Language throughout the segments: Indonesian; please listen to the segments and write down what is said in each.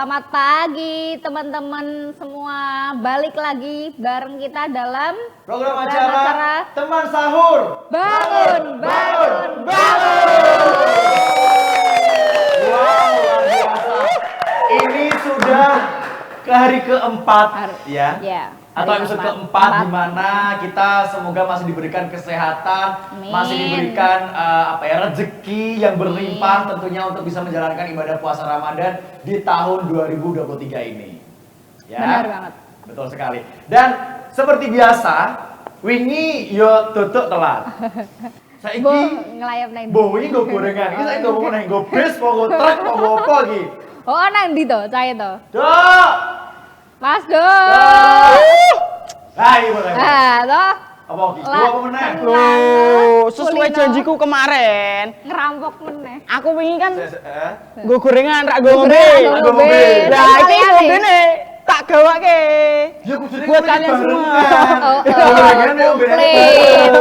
Selamat pagi teman-teman semua. Balik lagi bareng kita dalam program acara Teman Sahur. Bangun. Wow, luar biasa. Ini sudah ke hari keempat ya. Ya. Atau episode keempat di mana kita semoga masih diberikan kesehatan, masih diberikan rezeki yang berlimpah tentunya untuk bisa menjalankan ibadah puasa Ramadan di tahun 2023 ini. Ya. Benar banget. Betul sekali. Dan seperti biasa, wingi yo tutuk telat. Saiki ngelayap nang. wingi nggo gorengan. Iki saiki nggo nang nggo bis, nggo truk, nggo apa iki? Oh, nang ndi to? Cahe to. Dok. Mas Do. Hai, boleh. Toh. Apa iki? Gua apa meneh? Loh, sesuai janjiku kemarin. Ngerampok meneh. Aku pengen kan gue gorengan, rak gue ngombe. Gorengan, ngombe. Nah, iki ngombe nih tak gawake. Ya kudune Buat kalian semua. Gorengan yo Plain.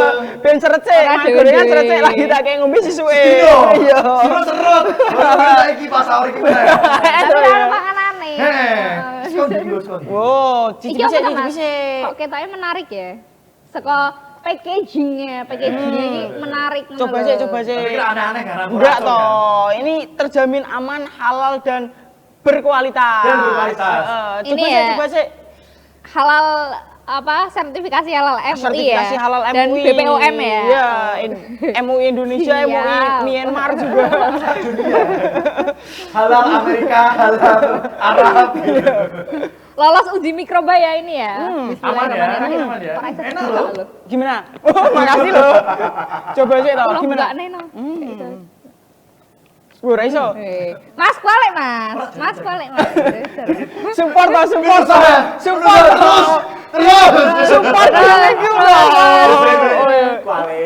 Ben serece, gorengan serece lagi tak kayak ngombe sesuai. Iya. Serut. Saiki pas sahur iki meneh. Tapi ora makanane. Skon. Wow, Iki cici apa, Mas? bisa. Kok ketoknya menarik ya? Seko packagingnya ini menarik. Coba sih. Tapi kira aneh-aneh kan? Enggak toh, ini terjamin aman, halal dan berkualitas. Ini ya. Coba sih. Halal apa sertifikasi halal MUI Sertifikasi ya halal MUI dan BPOM ya. Iya, MUI Indonesia, Siap. MUI Myanmar juga. Halal Amerika, halal Arab gitu. Lolos uji mikroba ya ini ya. Aman ya? Bismillahirrahmanirrahim. Aman ya? Kok iso Enak buka loh. lho? Gimana? Oh, makasih loh. Coba sih toh, Tolong gimana? buka nih no. Ora iso. Mas kualik mas kualik mas. Support toh. Terus. Support lagi udah. Kuali.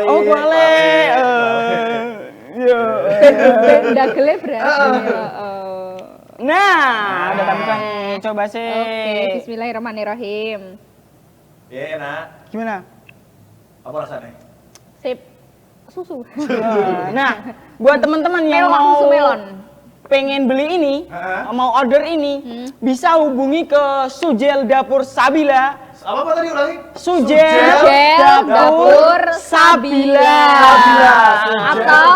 Oh, boleh. Yo. Dagele berarti. Nah, udah buka nih. Coba sih. Oke, bismillahirrahmanirrahim. Ya, enak. Gimana? Apa rasanya? Sip. Susu. Nah, buat teman-teman yang Melon, mau susu melon. pengen beli ini, mau order ini, bisa hubungi ke Sujel Dapur Sabila. Apa tadi ulangi? Sujel Dapur Sabila. Sujel. Atau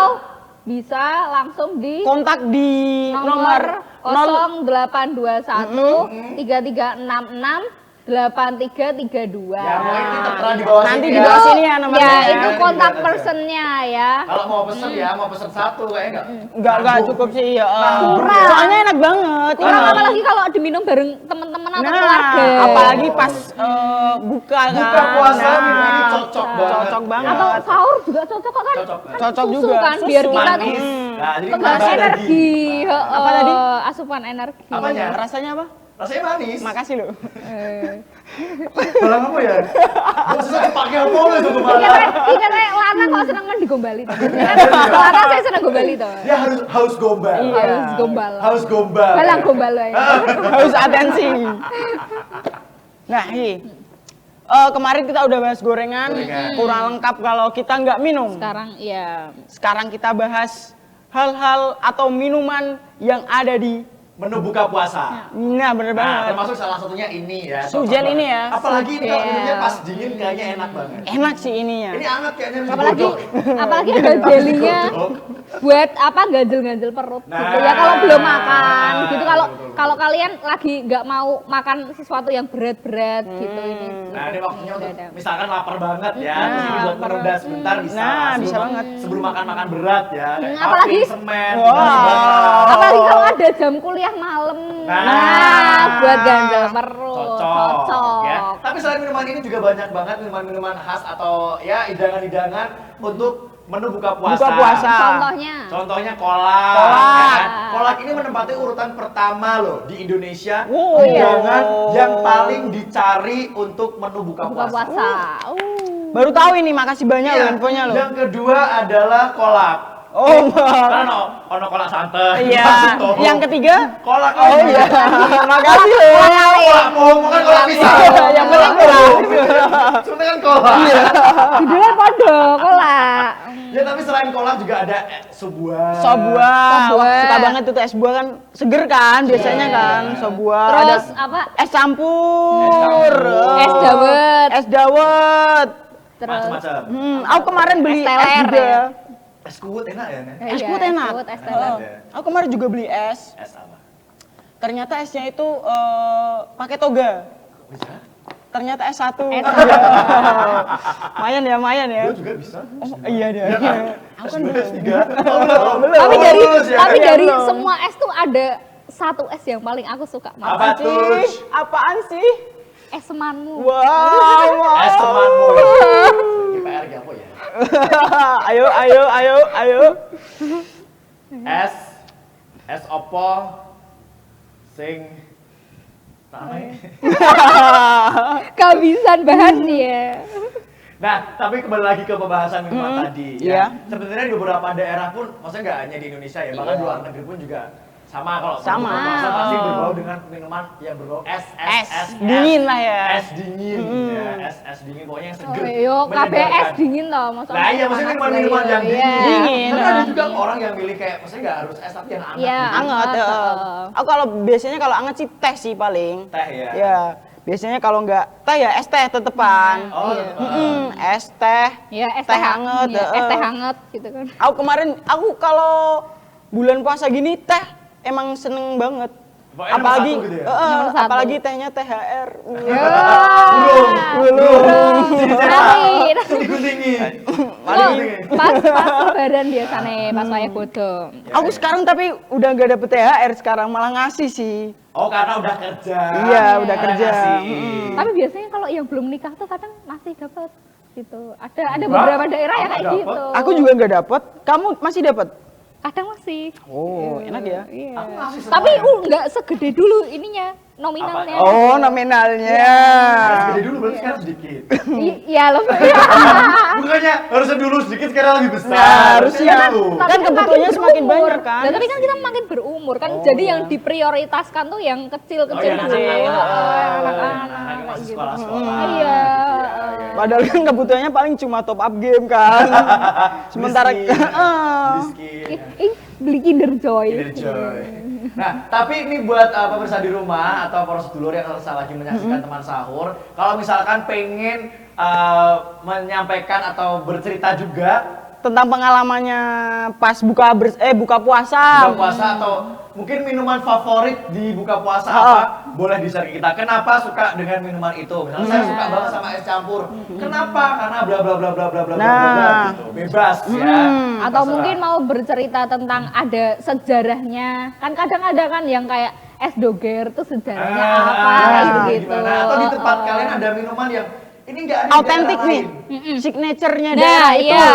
bisa langsung di Kontak di nomor 0821 0821 3366 8332. Ya, mau ini tertera di bawah Nanti sini di ya. bawah sini ya nomornya. Ya, ya. itu kontak Aja. personnya ya. Kalau mau pesen ya, mau pesen satu kayaknya Enggak cukup sih ya. Kurang. Soalnya enak banget. Kurang Enak. apalagi kalau diminum bareng teman-teman atau Nah, keluarga. apalagi pas buka kan. Buka puasa Nah, ini cocok banget. Cocok banget. Atau sahur juga cocok kok kan? Cocok. Cocok Susu juga. kan Susu. biar kita tuh Manis. Nah, jadi tegas tambah energi. Apa tadi? Asupan energi. Apanya? Rasanya apa? Rasanya manis. Makasih loh. Balang apa ya? Maksudnya dipakai apa loh itu kemana? Iya kayak lanang kok seneng men digombali. Lanang saya seneng gombali toh. Dia harus gombal. Harus gombal. Harus gombal. Balang gombal wae. Harus atensi. Nah, kemarin kita udah bahas gorengan, kurang lengkap kalau kita nggak minum. Sekarang iya. Sekarang kita bahas hal-hal atau minuman yang ada di Menu buka puasa. Nah, bener Nah, banget. termasuk salah satunya ini ya. Sujel cocok ini banget. ya. Apalagi ini kalau Sujel. minumnya pas dingin kayaknya enak banget. Enak sih ininya. Ini hangat kayaknya bisa Apalagi digodok. apalagi ada jelinya buat apa ganjel-ganjel perut gitu ya kalau belum makan gitu kalau kalian lagi nggak mau makan sesuatu yang berat-berat gitu ini. Nah, ini waktunya untuk Ada. misalkan lapar banget ya, terus ini buat merendah sebentar bisa. Nah, bisa sebelum- banget. Sebelum makan berat ya. Kayak apalagi- kopi, semen, Wow. gimana. Apalagi kalau ada jam kuliah malam. Nah, Buat ganjel perut. cocok. Ya. Tapi selain minuman ini juga banyak banget minuman-minuman khas atau ya hidangan-hidangan untuk menu buka puasa. Buka puasa. Contohnya kolak. Kolak. Ya kan? Kolak ini menempati urutan pertama loh di Indonesia. Oh, hidangan iya. yang paling dicari untuk menu buka Buka puasa. puasa. Baru tahu ini, makasih banyak Iya. loh infonya loh. Yang kedua adalah kolak. Oh, Kan ono kolak santai. iya. masuk toh. Yang ketiga? kolak. Oh iya. Makasih loh. Kolak mau kan kolak pisang. Yang penting kolak. Sebenarnya kan kolak. Judulnya podo kolak. Ya tapi selain kolak juga ada sebuah. Sop buah. buah. Suka banget tuh es buah kan seger kan biasanya kan. Sop buah. Terus Ada apa? es campur. Es dawet. Es dawet. Terus Macam-macam. Aku kemarin beli Es es teler juga. ya. Es kuwut enak ya, Nek? Es Iya, kuwut enak. kuwut, es teler. Aku kemarin juga beli es. Es apa? Ternyata esnya itu pakai toga. Bisa? Ternyata S1. S1. Mayan ya. Gue juga bisa. Oh, iya deh. Aku kan belum. S3. Oh, belum. Tapi dari Lulus ya? tapi Iya, dari belum. semua es tuh ada satu es yang paling aku suka. Apa Sih, tuh? apaan sih? Es semanmu. Wow. Es temanmu. Ini PR apa ya? Ayo. Es opo sing rame. Kehabisan bahan ya. Nah, tapi kembali lagi ke pembahasan minuman tadi iya. ya. Sebenarnya di beberapa daerah pun, maksudnya nggak hanya di Indonesia ya, bahkan di luar negeri pun juga sama kalau Sama. puasa pasti berbau dengan minuman yang berbau es Dingin lah ya. Es dingin ya, es dingin pokoknya yang Oh, seger. yo KBS menyegarkan. dingin loh, maksudnya. Nah iya, maksudnya minuman-minuman yang Iya. dingin. Dingin, Tapi ada nah. juga orang yang milih kayak, maksudnya nggak harus es tapi yang hangat. Iya. gitu. Anget. Aku kalau biasanya kalau anget sih teh sih paling. Teh ya. Ya. Biasanya kalau nggak teh ya es teh tetepan. Oh, Iya. tepat. Es teh. Ya, es Teh hangat, ya, es heeh. teh hangat gitu kan. Aku kalau bulan puasa gini teh emang seneng banget. Pokoknya nomor Apalagi, satu gitu ya? Nomor satu. apalagi tehnya THR. Tapi Diguntingin. pas lebaran biasanya pas wayah bodong. Aku sekarang tapi udah nggak dapet THR sekarang, malah ngasih sih. Oh, karena udah kerja. Iya, udah kerja. Ngasih. Tapi biasanya kalau yang belum nikah tuh kadang masih dapat gitu. Ada Enggak, beberapa daerah yang aku kayak dapet. gitu. Aku juga nggak dapet. Kamu masih dapet? Kadang masih. Oh, enak ya. Iya. Aku ngasih semua Tapi ya. Nggak segede dulu ininya, nominalnya. Oh, nominalnya. Harus gede dulu berarti sekarang sedikit. Iya loh. Bukannya harusnya dulu sedikit sekarang lebih besar. Nah, harusnya. Gitu. Kan kebutuhannya semakin banyak kan. Nah, tapi kan kita makin berumur kan, Oh, jadi iya. yang diprioritaskan tuh yang kecil-kecil Oh, iya, dulu. anak-anak. Anak-anak Masih gitu. sekolah-sekolah. Iya. Padahal kan kebutuhannya paling cuma top up game kan. Sementara Miskin. Beli Kinder Joy. Kinder Joy. Nah, tapi ini buat pemirsa di rumah atau para sedulur yang lagi menyaksikan teman sahur, kalau misalkan pengen menyampaikan atau bercerita juga tentang pengalamannya pas buka puasa. buka puasa atau mungkin minuman favorit di buka puasa apa, boleh di-share ke kita. Kenapa suka dengan minuman itu? Misalnya saya suka banget sama es campur. Kenapa? Karena bla bla bla bla bla bla bla bla gitu. Bebas ya. Atau Terserah. mungkin mau bercerita tentang ada sejarahnya. Kan kadang ada kan yang kayak es doger tuh sejarahnya apa gitu-gitu. Gimana? Atau di tempat kalian ada minuman yang ini nggak ada di Autentik daerah nih. lain. Signaturenya Nah, daerah itu. iya.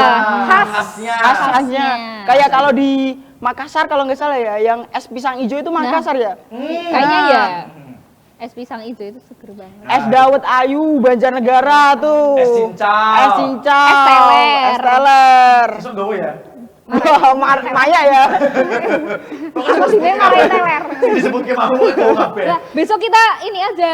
Khasnya. Khasnya. Kayak kalau di Makassar kalau nggak salah ya, yang es pisang hijau itu Makassar ya. Kayaknya ya. Es pisang hijau itu seger banget. Es dawet ayu Banjarnegara tuh. Es cincau. Es cincau. Es teler. Es teler. Besok gawe ya. Wah, Maya ya. Aku sih memang teler. Disebut ke mau gawe kabeh. Nah, besok kita ini aja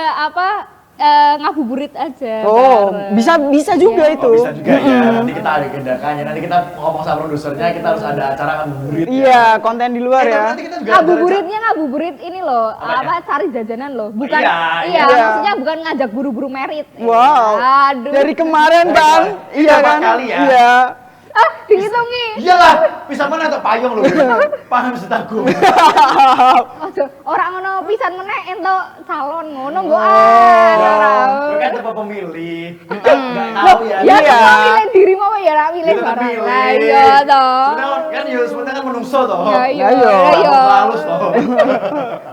ngabuburit aja. Oh, bareng. bisa juga Iya. itu. Oh, bisa juga ya. Nanti kita ada agendakannya. Nanti kita ngomong sama produsernya, kita harus ada acara ngabuburit. Iya, konten di luar ya. Nanti kita juga ada Ngabuburit ini loh, Apa ya? cari jajanan loh. Bukan Iya. maksudnya bukan ngajak buru-buru merit. Wow. Aduh. Dari kemarin kan. Ini Iya berapa kan? kali ya? Iya. Dihitungi. Iyalah, bisa mana atau payung loh. Paham setaku. Ojo, orang ngono pisan meneh entuk calon ngono mbok Bukan tempat pemilih. Enggak tahu ya. Ya Iya. semua milih diri mau ya ra milih Dia tetap barang. milih. Lah iya toh. Sebenarnya kan ya sebenarnya kan menungso toh. Ya iya. Ayo. Ya iya. Halus toh.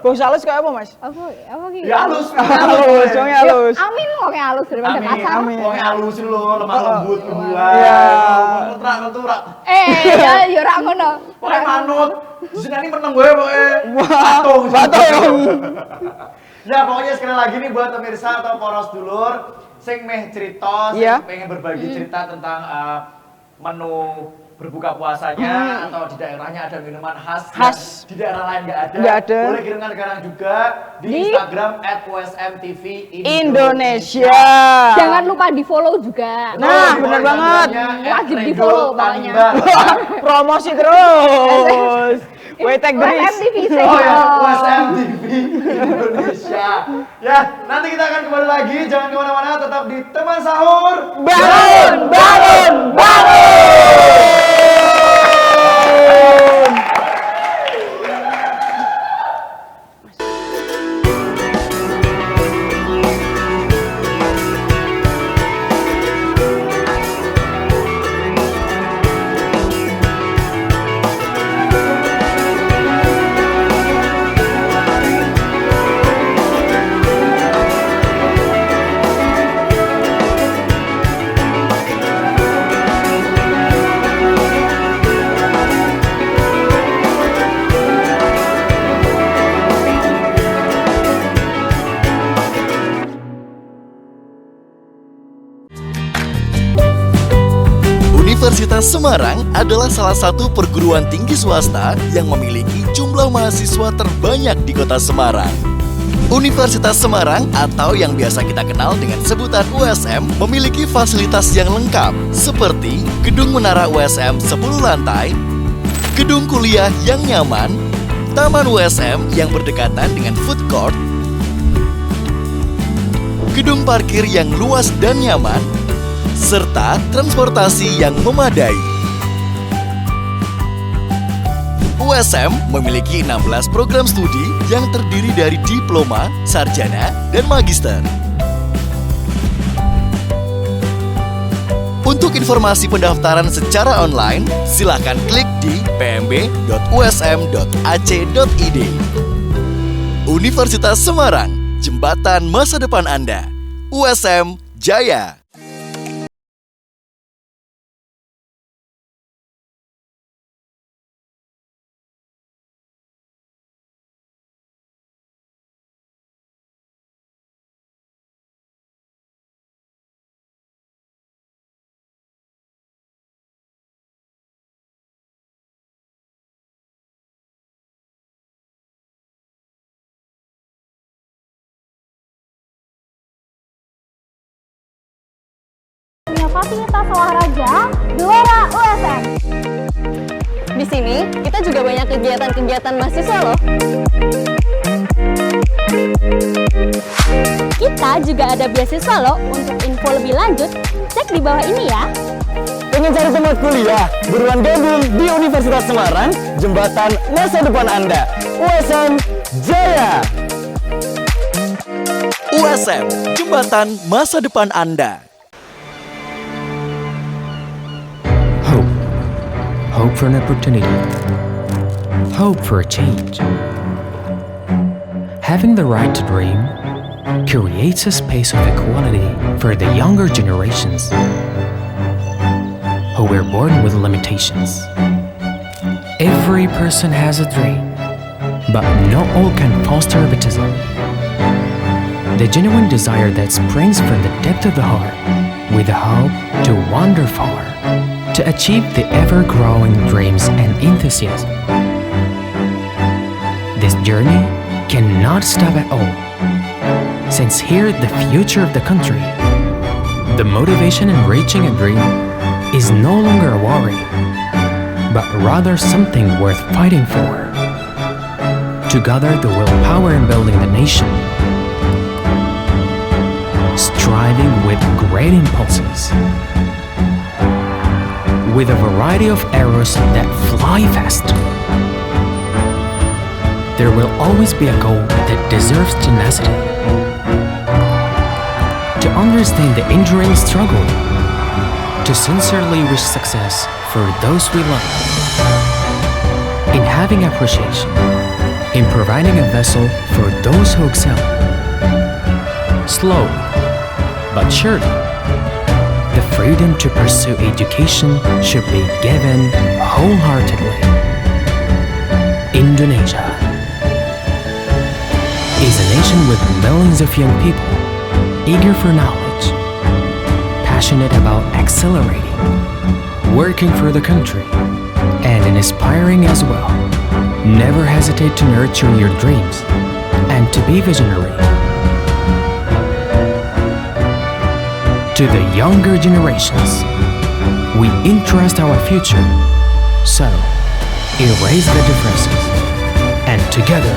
Bos halus kayak apa, Mas? Apa ki? Ya halus. Halus, wongnya halus. Amin kok kayak halus daripada Amin. kasar. Amin. Pokoknya halusin lo, lemah lembut, lembulan. Iya. Ngetrak. Ya ra ngono. Pokoknya manut. Di sini ini menang gue pokoknya. Wah, Patung. patung. Ya pokoknya sekali lagi nih buat pemirsa atau poros dulur sing meh cerita, sing Iya. pengen berbagi cerita tentang menu berbuka puasanya atau di daerahnya ada minuman khas. Khas. Di daerah lain nggak ada. Nggak ada. Boleh kirimkan sekarang juga di Di Instagram @USMTV Indonesia. Jangan lupa di follow juga. Nah, bener banget. Wajib di-follow pokoknya. Promosi terus. Wetek Dris. USMTV Oh ya, USMTV Indonesia. Ya, nanti kita akan kembali lagi. Jangan kemana-mana, tetap di Teman Sahur. Bangun, bangun, bangun. Universitas Semarang adalah salah satu perguruan tinggi swasta yang memiliki jumlah mahasiswa terbanyak di kota Semarang. Universitas Semarang atau yang biasa kita kenal dengan sebutan USM memiliki fasilitas yang lengkap seperti gedung menara USM 10 lantai, gedung kuliah yang nyaman, taman USM yang berdekatan dengan food court, gedung parkir yang luas dan nyaman, serta transportasi yang memadai. USM memiliki 16 program studi yang terdiri dari diploma, sarjana, dan magister. Untuk informasi pendaftaran secara online, silakan klik di pmb.usm.ac.id. Universitas Semarang, jembatan masa depan Anda. USM Jaya. Fasilitas olahraga Gelora USM. Di sini kita juga banyak kegiatan-kegiatan mahasiswa loh. Kita juga ada beasiswa loh. Untuk info lebih lanjut, cek di bawah ini ya. Pengen cari tempat kuliah? Buruan gabung di Universitas Semarang, jembatan masa depan Anda. USM Jaya. USM, jembatan masa depan Anda. Hope for an opportunity. Hope for a change. Having the right to dream creates a space of equality for the younger generations who were born with limitations. Every person has a dream, but not all can foster baptism. The genuine desire that springs from the depth of the heart, with the hope to wander far, to achieve the ever-growing dreams and enthusiasm. This journey cannot stop at all, since here the future of the country, the motivation in reaching a dream is no longer a worry, but rather something worth fighting for. To gather the willpower in building the nation, striving with great impulses, with a variety of arrows that fly fast. There will always be a goal that deserves tenacity. To understand the enduring struggle, to sincerely wish success for those we love. In having appreciation, in providing a vessel for those who excel. Slowly, but surely, the freedom to pursue education should be given wholeheartedly. Indonesia is a nation with millions of young people eager for knowledge, passionate about accelerating, working for the country, and inspiring as well. Never hesitate to nurture your dreams and to be visionary. To the younger generations, we entrust our future. So, erase the differences, and together,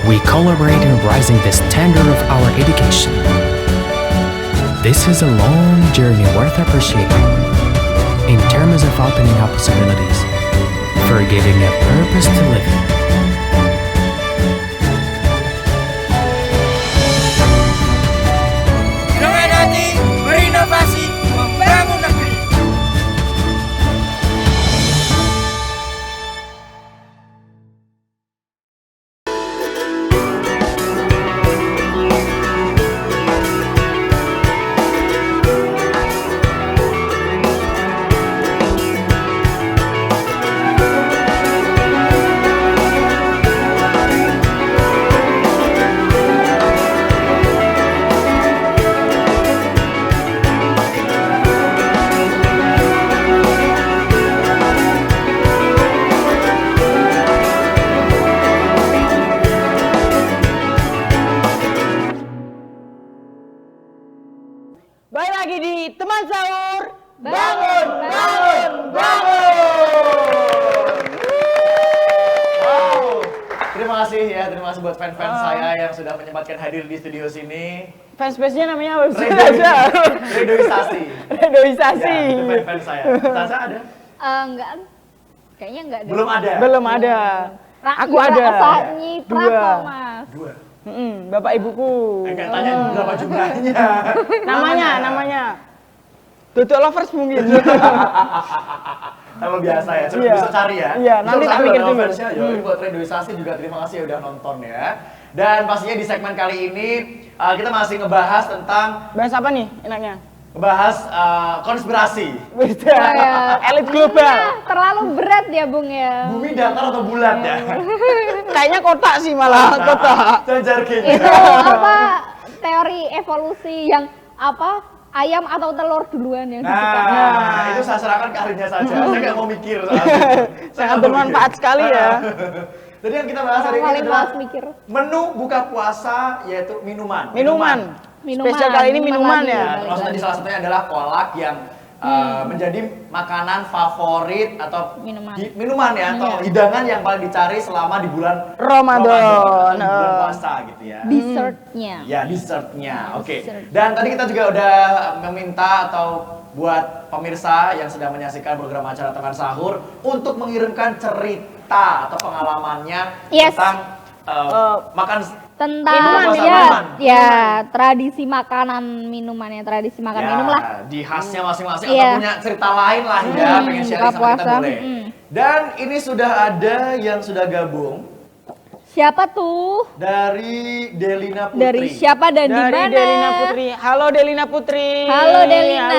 we collaborate in raising the standard of our education. This is a long journey worth appreciating in terms of opening up possibilities, for giving a purpose to live in. Dengan hati berinovasi membangun negeri. Baik lagi di teman sahur. Bangun, bangun, bangun. Wow. Terima kasih buat fans-fans saya yang sudah menyempatkan hadir di studio sini. Fanspace-nya namanya apa? Redoisasi. Redoisasi. Ya, itu fans saya. Tasa ada? Enggak. Kayaknya enggak deh. Belum ada. Belum ada. Aku ada. Rasa nyiprat Dua. kok, Mas. Dua. Bapak ibuku. Enggak tanya berapa jumlahnya. Namanya. Tutuk lovers mungkin. Kalau biasa ya, coba Iya. bisa cari ya. Iya, nanti tak mikir dulu. Ini buat redoisasi juga terima kasih ya udah nonton ya. Dan pastinya di segmen kali ini kita masih ngebahas tentang Bahas apa nih enaknya? ngebahas konspirasi. Bisa. Elit global. Terlalu berat ya, Bung ya. Bumi datar atau bulat ya? Kayaknya kotak sih malah, kotak. Cacar gini. Itu apa teori evolusi yang apa ayam atau telur duluan yang diciptakan. Nah, itu saya serahkan ke ahlinya saja. Saya nggak mau mikir soal itu. Saya Sangat nggak mau bermanfaat mikir. sekali ya. Jadi yang kita bahas hari ini Paling adalah males mikir. menu buka puasa yaitu minuman. Minuman. Minuman. Spesial kali ini minuman lagi, ya. balik Termasuk tadi lagi. salah satunya adalah kolak yang menjadi makanan favorit atau minuman ya atau hidangan yang paling dicari selama di bulan Ramadan. atau di bulan puasa gitu ya. Dessertnya. Ya, dessertnya. Oke. Dessert. Dan tadi kita juga udah meminta atau buat pemirsa yang sedang menyaksikan program acara teman sahur untuk mengirimkan cerita atau pengalamannya Yes. tentang makan Tentang minuman. tradisi makanan minumannya, tradisi makan minum lah. Di khasnya masing-masing Iya. atau punya cerita lain lah ya, pengen sharing buka sama kita puasa. boleh. Dan ini sudah ada yang sudah gabung Siapa tuh? dari Delina Putri. Dari siapa dan di Dari mana? Delina Putri. Halo Delina Putri. Halo Delina.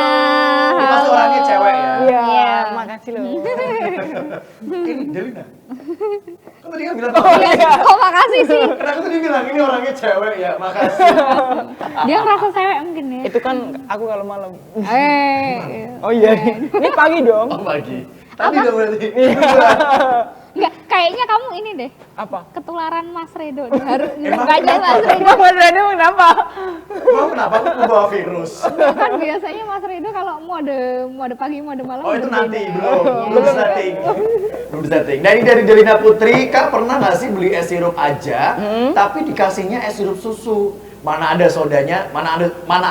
Ini pasti orangnya cewek ya. Iya, Iya. makasih loh. Ini Delina. Kan tadi kan bilang Oh makasih sih. Kenapa tadi bilang ini orangnya cewek ya? Makasih. Dia ngerasa cewek mungkin ya. Itu kan aku kalau malam. Oh iya. Ini pagi dong. Oh pagi. Tadi dong berarti. Enggak, kayaknya kamu ini deh. Apa? Ketularan Mas Redo. Harus Emang mukanya kenapa? Mas Redo. Emang Mas Reno kenapa? Emang kenapa aku membawa virus? Kan biasanya Mas Redo kalau mode pagi, mode malam. Oh itu berbeda. nanti belum setting. Belum setting. Nah ini dari Delina Putri, Kak pernah nggak sih beli es sirup aja, tapi dikasihnya es sirup susu? Mana ada sodanya, mana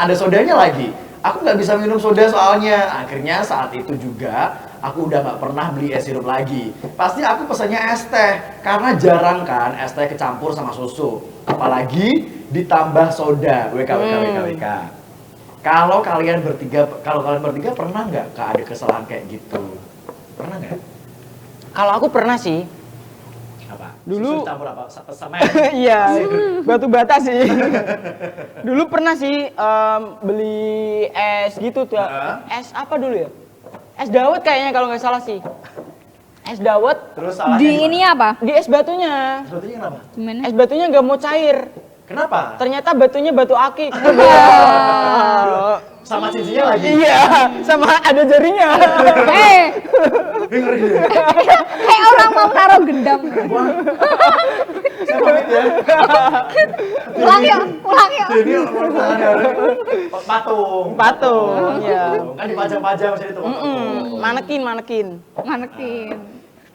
ada sodanya lagi. Aku nggak bisa minum soda soalnya. Akhirnya saat itu juga aku udah nggak pernah beli es sirup lagi. Pasti aku pesannya es teh, karena jarang kan es teh kecampur sama susu. Apalagi ditambah soda. WK. Kalau kalian bertiga pernah nggak Kak ada kesalahan kayak gitu? Pernah nggak? Kalau aku pernah sih. Apa? Dulu- Susu campur apa? Semen? Iya, batu bata sih. Dulu pernah sih beli es gitu tuh. Es apa dulu ya? Es dawet kayaknya kalau nggak salah sih. Es dawet Terus salahnya Di gimana? ini apa? di es batunya. Sebetulnya kenapa? Gimana? Es batunya nggak mau cair. Kenapa? Ternyata batunya batu akik. sama cincinnya lagi. Iya, sama ada jarinya. Ngeri deh. Kayak orang mau taruh gendam. Saya pamit ya. Pulang yuk. Jadi patung. Patung, ya. Kan dipajang-pajang misalnya itu. Manekin.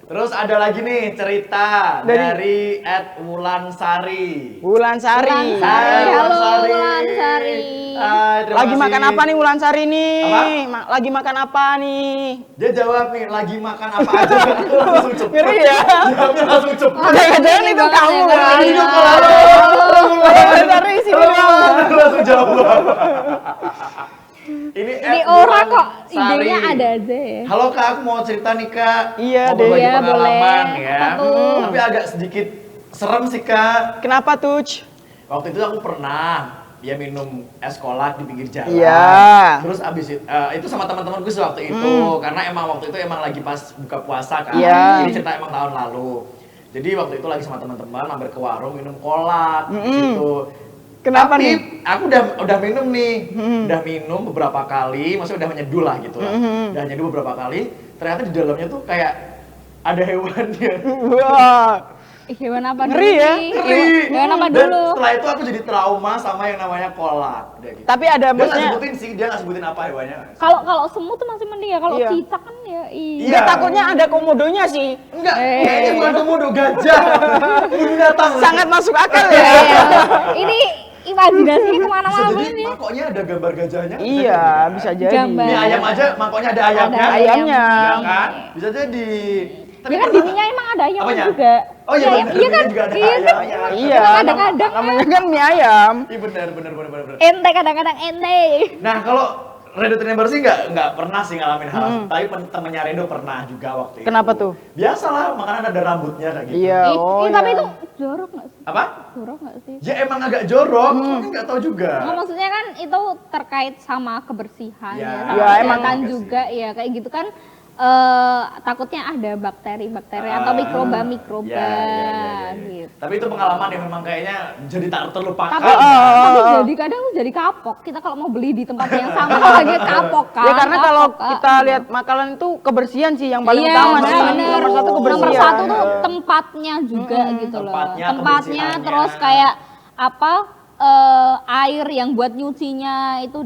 Terus ada lagi nih cerita dari @Wulansari. Wulansari. Halo Wulansari. Terima Lagi kasih. makan apa nih Wulansari nih? Apa? Lagi makan apa nih? Dia jawab nih, lagi makan apa aja. Langsung cepet. Ngeri ya? Jawabnya langsung cepet. Jangan-jangan itu kamu. Wulansari sini dong. Langsung jawab. Ini orang kok Sari. idenya ada aja ya. Halo Kak, aku mau cerita nih Kak. Iya, mau deh. berbagi Iya, pengalaman boleh. ya. Apa tuh? Tapi agak sedikit serem sih Kak. Kenapa tuh? Waktu itu aku pernah dia minum es kolak di pinggir jalan. Iya. Terus abis itu sama teman-temanku sih waktu itu, karena emang waktu itu emang lagi pas buka puasa kan. Iya. Ini cerita emang tahun lalu. Jadi waktu itu lagi sama teman-teman mampir ke warung minum kolak gitu. Kenapa Tapi, nih? aku udah minum nih, udah minum beberapa kali, maksudnya udah menyeduh lah gitu lah. Udah nyeduh beberapa kali, ternyata di dalamnya tuh kayak ada hewannya. Wah. Hewan apa Ngeri dulu ya? nih? Ngeri. Hewan apa Dan dulu? setelah itu aku jadi trauma sama yang namanya kolak. Udah gitu. Tapi ada Dia nggak maksudnya sebutin sih, dia nggak sebutin apa hewannya. Kalau semut tuh masih mending ya. Kalau Iya. cicak kan ya Iya. dia takutnya ada komodonya sih. Enggak, ini bukan komodo, gajah. Binatang. Sangat masuk akal ya. Iya. Ini imajinasinya Bisa kemana-mana jadi ini. mangkoknya ada gambar gajahnya. Iya, bisa jadi. Gambar. Mie ayam aja mangkoknya ada ayamnya. Ada ayamnya. Iya kan? Bisa jadi. Ya kan di mie-nya emang ada ayam Apanya? juga. Oh iya benar, Iya kan? mie juga ada Iya kan? ayamnya. Iya. Kadang-kadang Namanya kan mie ayam. Iya benar. ente kadang-kadang ente. Nah, kalau Redo Trinember sih nggak pernah sih ngalamin hal, tapi temennya Redo pernah juga waktu itu. Kenapa tuh? Biasalah, makanan ada rambutnya kayak gitu. Iya, Tapi iya. itu jorok nggak sih? Apa? Jorok nggak sih? Ya emang agak jorok, kan nggak tahu juga. Oh, maksudnya kan itu terkait sama kebersihan Ya. ya, Ya, sama emang kesehatan juga juga ya kayak gitu kan. Takutnya ada bakteri-bakteri atau mikroba-mikroba Ya. gitu. Tapi itu pengalaman yang memang kayaknya jadi tak terlupakan. Tapi jadi kadang tuh jadi kapok. Kita kalau mau beli di tempat yang sama tuh lagi kapok kan. Ya karena kalau Kapok, Kak. kita lihat makanan itu kebersihan sih yang paling Iya, utama sih. bener. Nomor satu kebersihan. Nomor satu tuh tempatnya juga gitu loh. Tempatnya, Tempatnya kebersihannya. terus kayak apa air yang buat nyucinya itu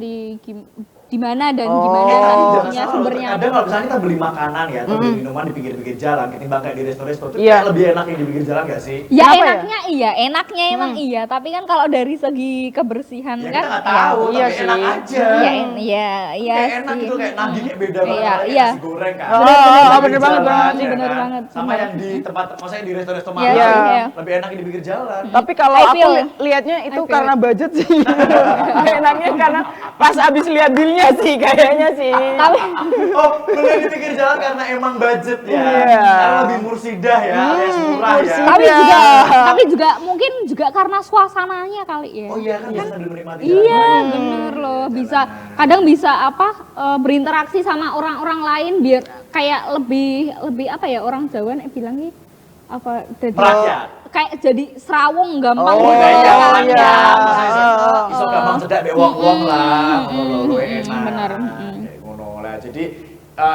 di mana dan gimana Jangan sumbernya salah, sumbernya. kadang kalau misalnya kita beli makanan ya atau beli minuman di pinggir-pinggir jalan ketimbang kayak di restoran-restoran itu Iya. kayak lebih enak yang di pinggir jalan gak sih? Ya Kenapa ya? enaknya iya, enaknya emang iya, tapi kan kalau dari segi kebersihan Ya kan kita nggak tahu, iya tapi sih. enak aja. iya Kayak enak sih. gitu, kayak nagih kayak beda banget Iya, kayak iya. nasi goreng kan. Oh, bener banget, Jalan, sih, ya bener kan? banget, Sama bener. yang di tempat, maksudnya di restoran-restoran Iya, mahal, iya. lebih enak di pinggir jalan. Tapi kalau I aku feel it. lihatnya itu I feel karena budget sih. Enaknya karena pas abis lihat bilnya sih kayaknya sih. Tapi Oh, beli di pinggir jalan karena emang budget ya. Iya. Karena lebih mursidah ya, alias murah ya. tapi juga mungkin juga karena suasananya kali ya. Oh iya kan biasa dulu menikmati Iya, jalan. bener loh. Bisa kadang bisa berinteraksi sama orang-orang lain biar kayak lebih apa ya orang Jawa bilangnya apa Merakyat. kayak jadi serawung gampang Oh, gitu iya, kan. iya. Ya. Iso gampang cedak be wong-wong lah, ngono enak. bener. Kayak ngono lah. Jadi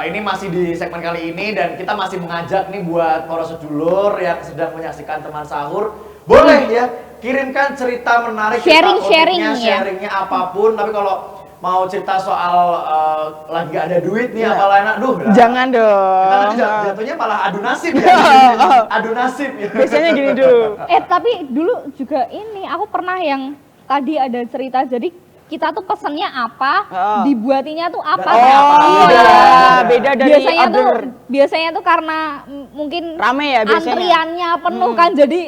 ini masih di segmen kali ini dan kita masih mengajak nih buat para sedulur yang sedang menyaksikan teman sahur, boleh ya kirimkan cerita menarik, Sharing, cerita uniknya, sharing, ya. sharingnya apapun. Tapi kalau mau cerita soal lagi gak ada duit nih, Iya. apalah enak, Jangan kita nanti dong. jatuhnya malah adu nasib ya. Adu nasib ya. Biasanya gini dulu. Tapi dulu juga ini aku pernah yang tadi ada cerita jadi kita tuh pesennya apa, dibuatinya tuh apa. Beda dari biasanya tuh karena mungkin Rame ya biasanya. antriannya penuh kan jadi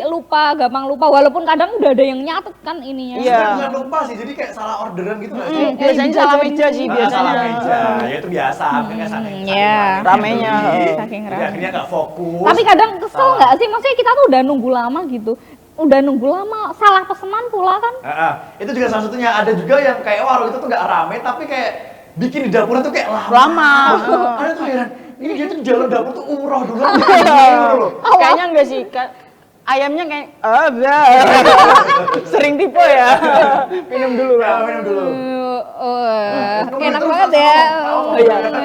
gampang lupa walaupun kadang udah ada yang nyatet kan ininya. Iya. Bukan lupa sih, jadi kayak salah orderan gitu nggak sih? Biasanya bisa salah jadi. meja sih biasanya. Salah meja, ya itu biasa, kan saking iya. Ramenya. Saking Jadi rame. akhirnya nggak fokus. Tapi kadang kesel nggak sih? Maksudnya kita tuh udah nunggu lama gitu. Udah nunggu lama, salah pesanan pula kan. Itu juga salah satunya. Ada juga yang kayak warung itu tuh nggak rame, tapi kayak bikin di dapurnya tuh kayak lama. Ada tuh heran, ini dia tuh di dalam dapur tuh umroh dulu. Kayaknya enggak sih. ayamnya kayak sering tipe ya. Minum dulu lah. Minum dulu. Enak banget ya.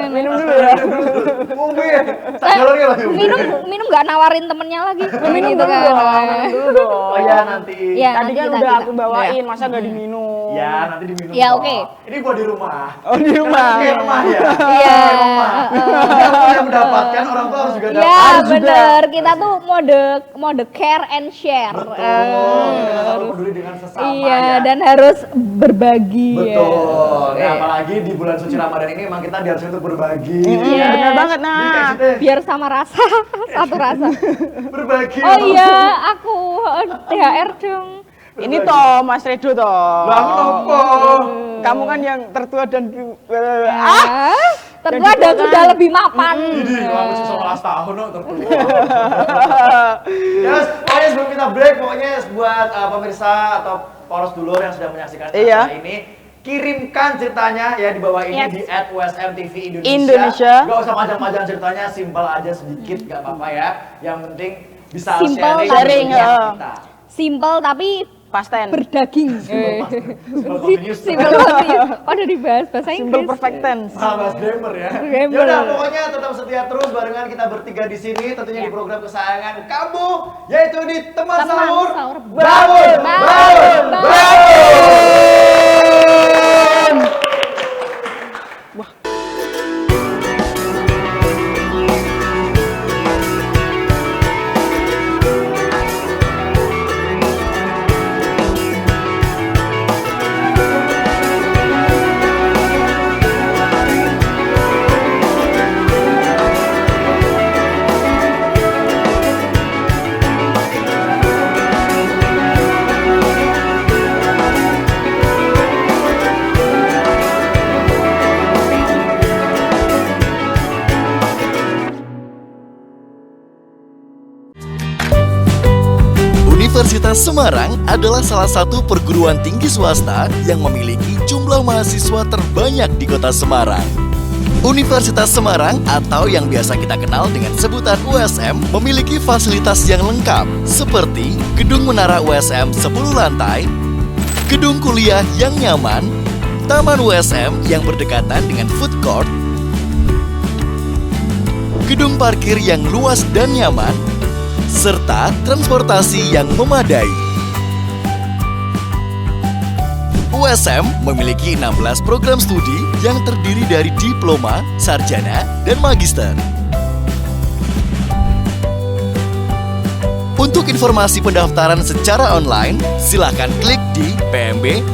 Minum dulu ya. Minum nggak nawarin temennya lagi. Minum gitu dulu kan. dong, minum dulu dong. Oh ya nanti. Ya, Tadi kan nanti udah kita. aku bawain, masa nggak diminum? Ya nanti diminum. Ya, kok. oke. Ini buat di rumah. Oh di rumah. Di rumah ya. Iya. Kamu yang mendapatkan, orang tua harus juga dapat. Ya Harus juga. bener, kita tuh mode care and share. Kita selalu peduli dengan sesama Iya, ya. dan harus berbagi. Betul. Nah, apalagi di bulan suci Ramadan ini memang kita diharuskan untuk berbagi. Iya. Benar banget Jadi nah. kayak gitu, Biar sama rasa, satu rasa. berbagi. Oh iya, aku THR dong. Ini toh Mas Redo toh. Lah aku nopo. Kamu kan yang tertua dan Tertua dan sudah lebih mapan. Ini aku sih 11 tahun loh tertua. Yes, pokoknya sebelum kita break, pokoknya buat pemirsa atau poros dulur yang sedang menyaksikan Iya. acara ini, kirimkan ceritanya ya di bawah ini Yes. di @USMTV Indonesia. Gak usah panjang-panjang ceritanya, simpel aja sedikit, gak apa-apa ya. Yang penting bisa Simple, sharing ya. kita. Simple tapi pasten. berdaging. Continuous. Simple banget. Kok udah dibahas bahasa Inggris? Simple perfect tense. Sahabat gamer ya. Gamer. Yaudah pokoknya tetap setia terus barengan kita bertiga di sini tentunya di program kesayangan kamu yaitu di Teman Sahur. Bangun. Universitas Semarang adalah salah satu perguruan tinggi swasta yang memiliki jumlah mahasiswa terbanyak di kota Semarang. Universitas Semarang atau yang biasa kita kenal dengan sebutan USM memiliki fasilitas yang lengkap seperti gedung menara USM 10 lantai, gedung kuliah yang nyaman, taman USM yang berdekatan dengan food court, gedung parkir yang luas dan nyaman, serta transportasi yang memadai. USM memiliki 16 program studi yang terdiri dari diploma, sarjana, dan magister. Untuk informasi pendaftaran secara online, silakan klik di pmb.usm.ac.id.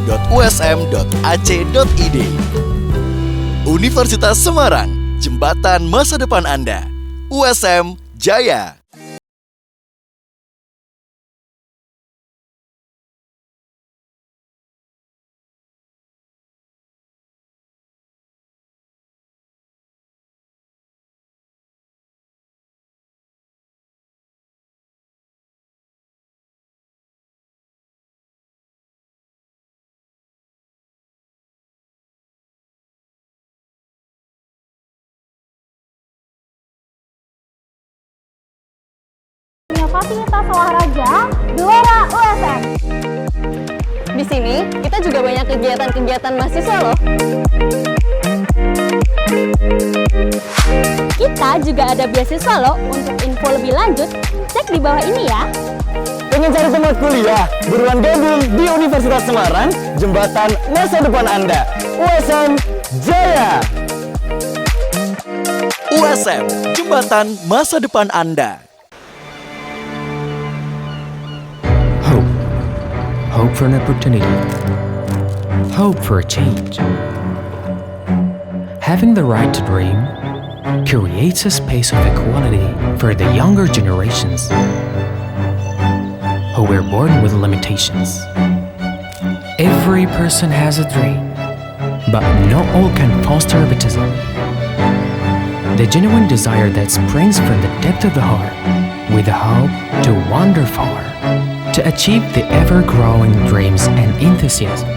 Universitas Semarang, jembatan masa depan Anda. USM Jaya. Punya fasilitas olahraga, Gelora USM. Di sini kita juga banyak kegiatan-kegiatan mahasiswa loh. Kita juga ada beasiswa loh. Untuk info lebih lanjut, cek di bawah ini ya. Pengen cari tempat kuliah? Buruan gabung di Universitas Semarang, jembatan masa depan Anda. USM Jaya. USM, jembatan masa depan Anda. Hope for an opportunity. Hope for a change. Having the right to dream creates a space of equality for the younger generations who were born with limitations. Every person has a dream, but not all can foster baptism. The genuine desire that springs from the depth of the heart, with the hope to wander far, to achieve the ever-growing dreams and enthusiasm.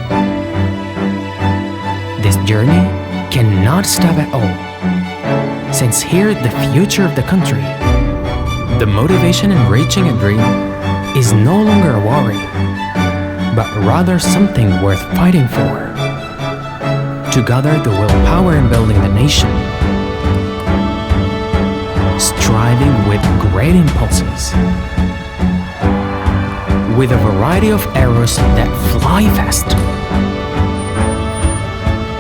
This journey cannot stop at all, since here the future of the country, the motivation in reaching a dream is no longer a worry, but rather something worth fighting for. To gather the willpower in building the nation, striving with great impulses, with a variety of arrows that fly fast.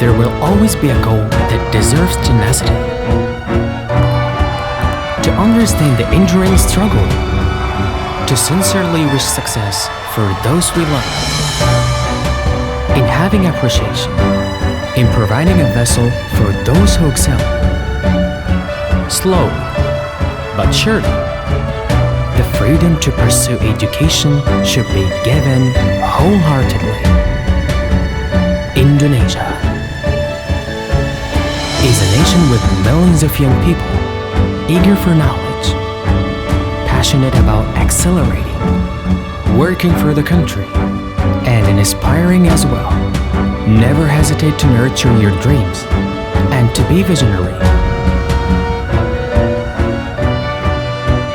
There will always be a goal that deserves tenacity. To understand the enduring struggle, to sincerely wish success for those we love, in having appreciation, in providing a vessel for those who excel. Slowly, but surely, the freedom to pursue education should be given wholeheartedly. Indonesia is a nation with millions of young people eager for knowledge, passionate about accelerating, working for the country, and inspiring as well. Never hesitate to nurture your dreams and to be visionary.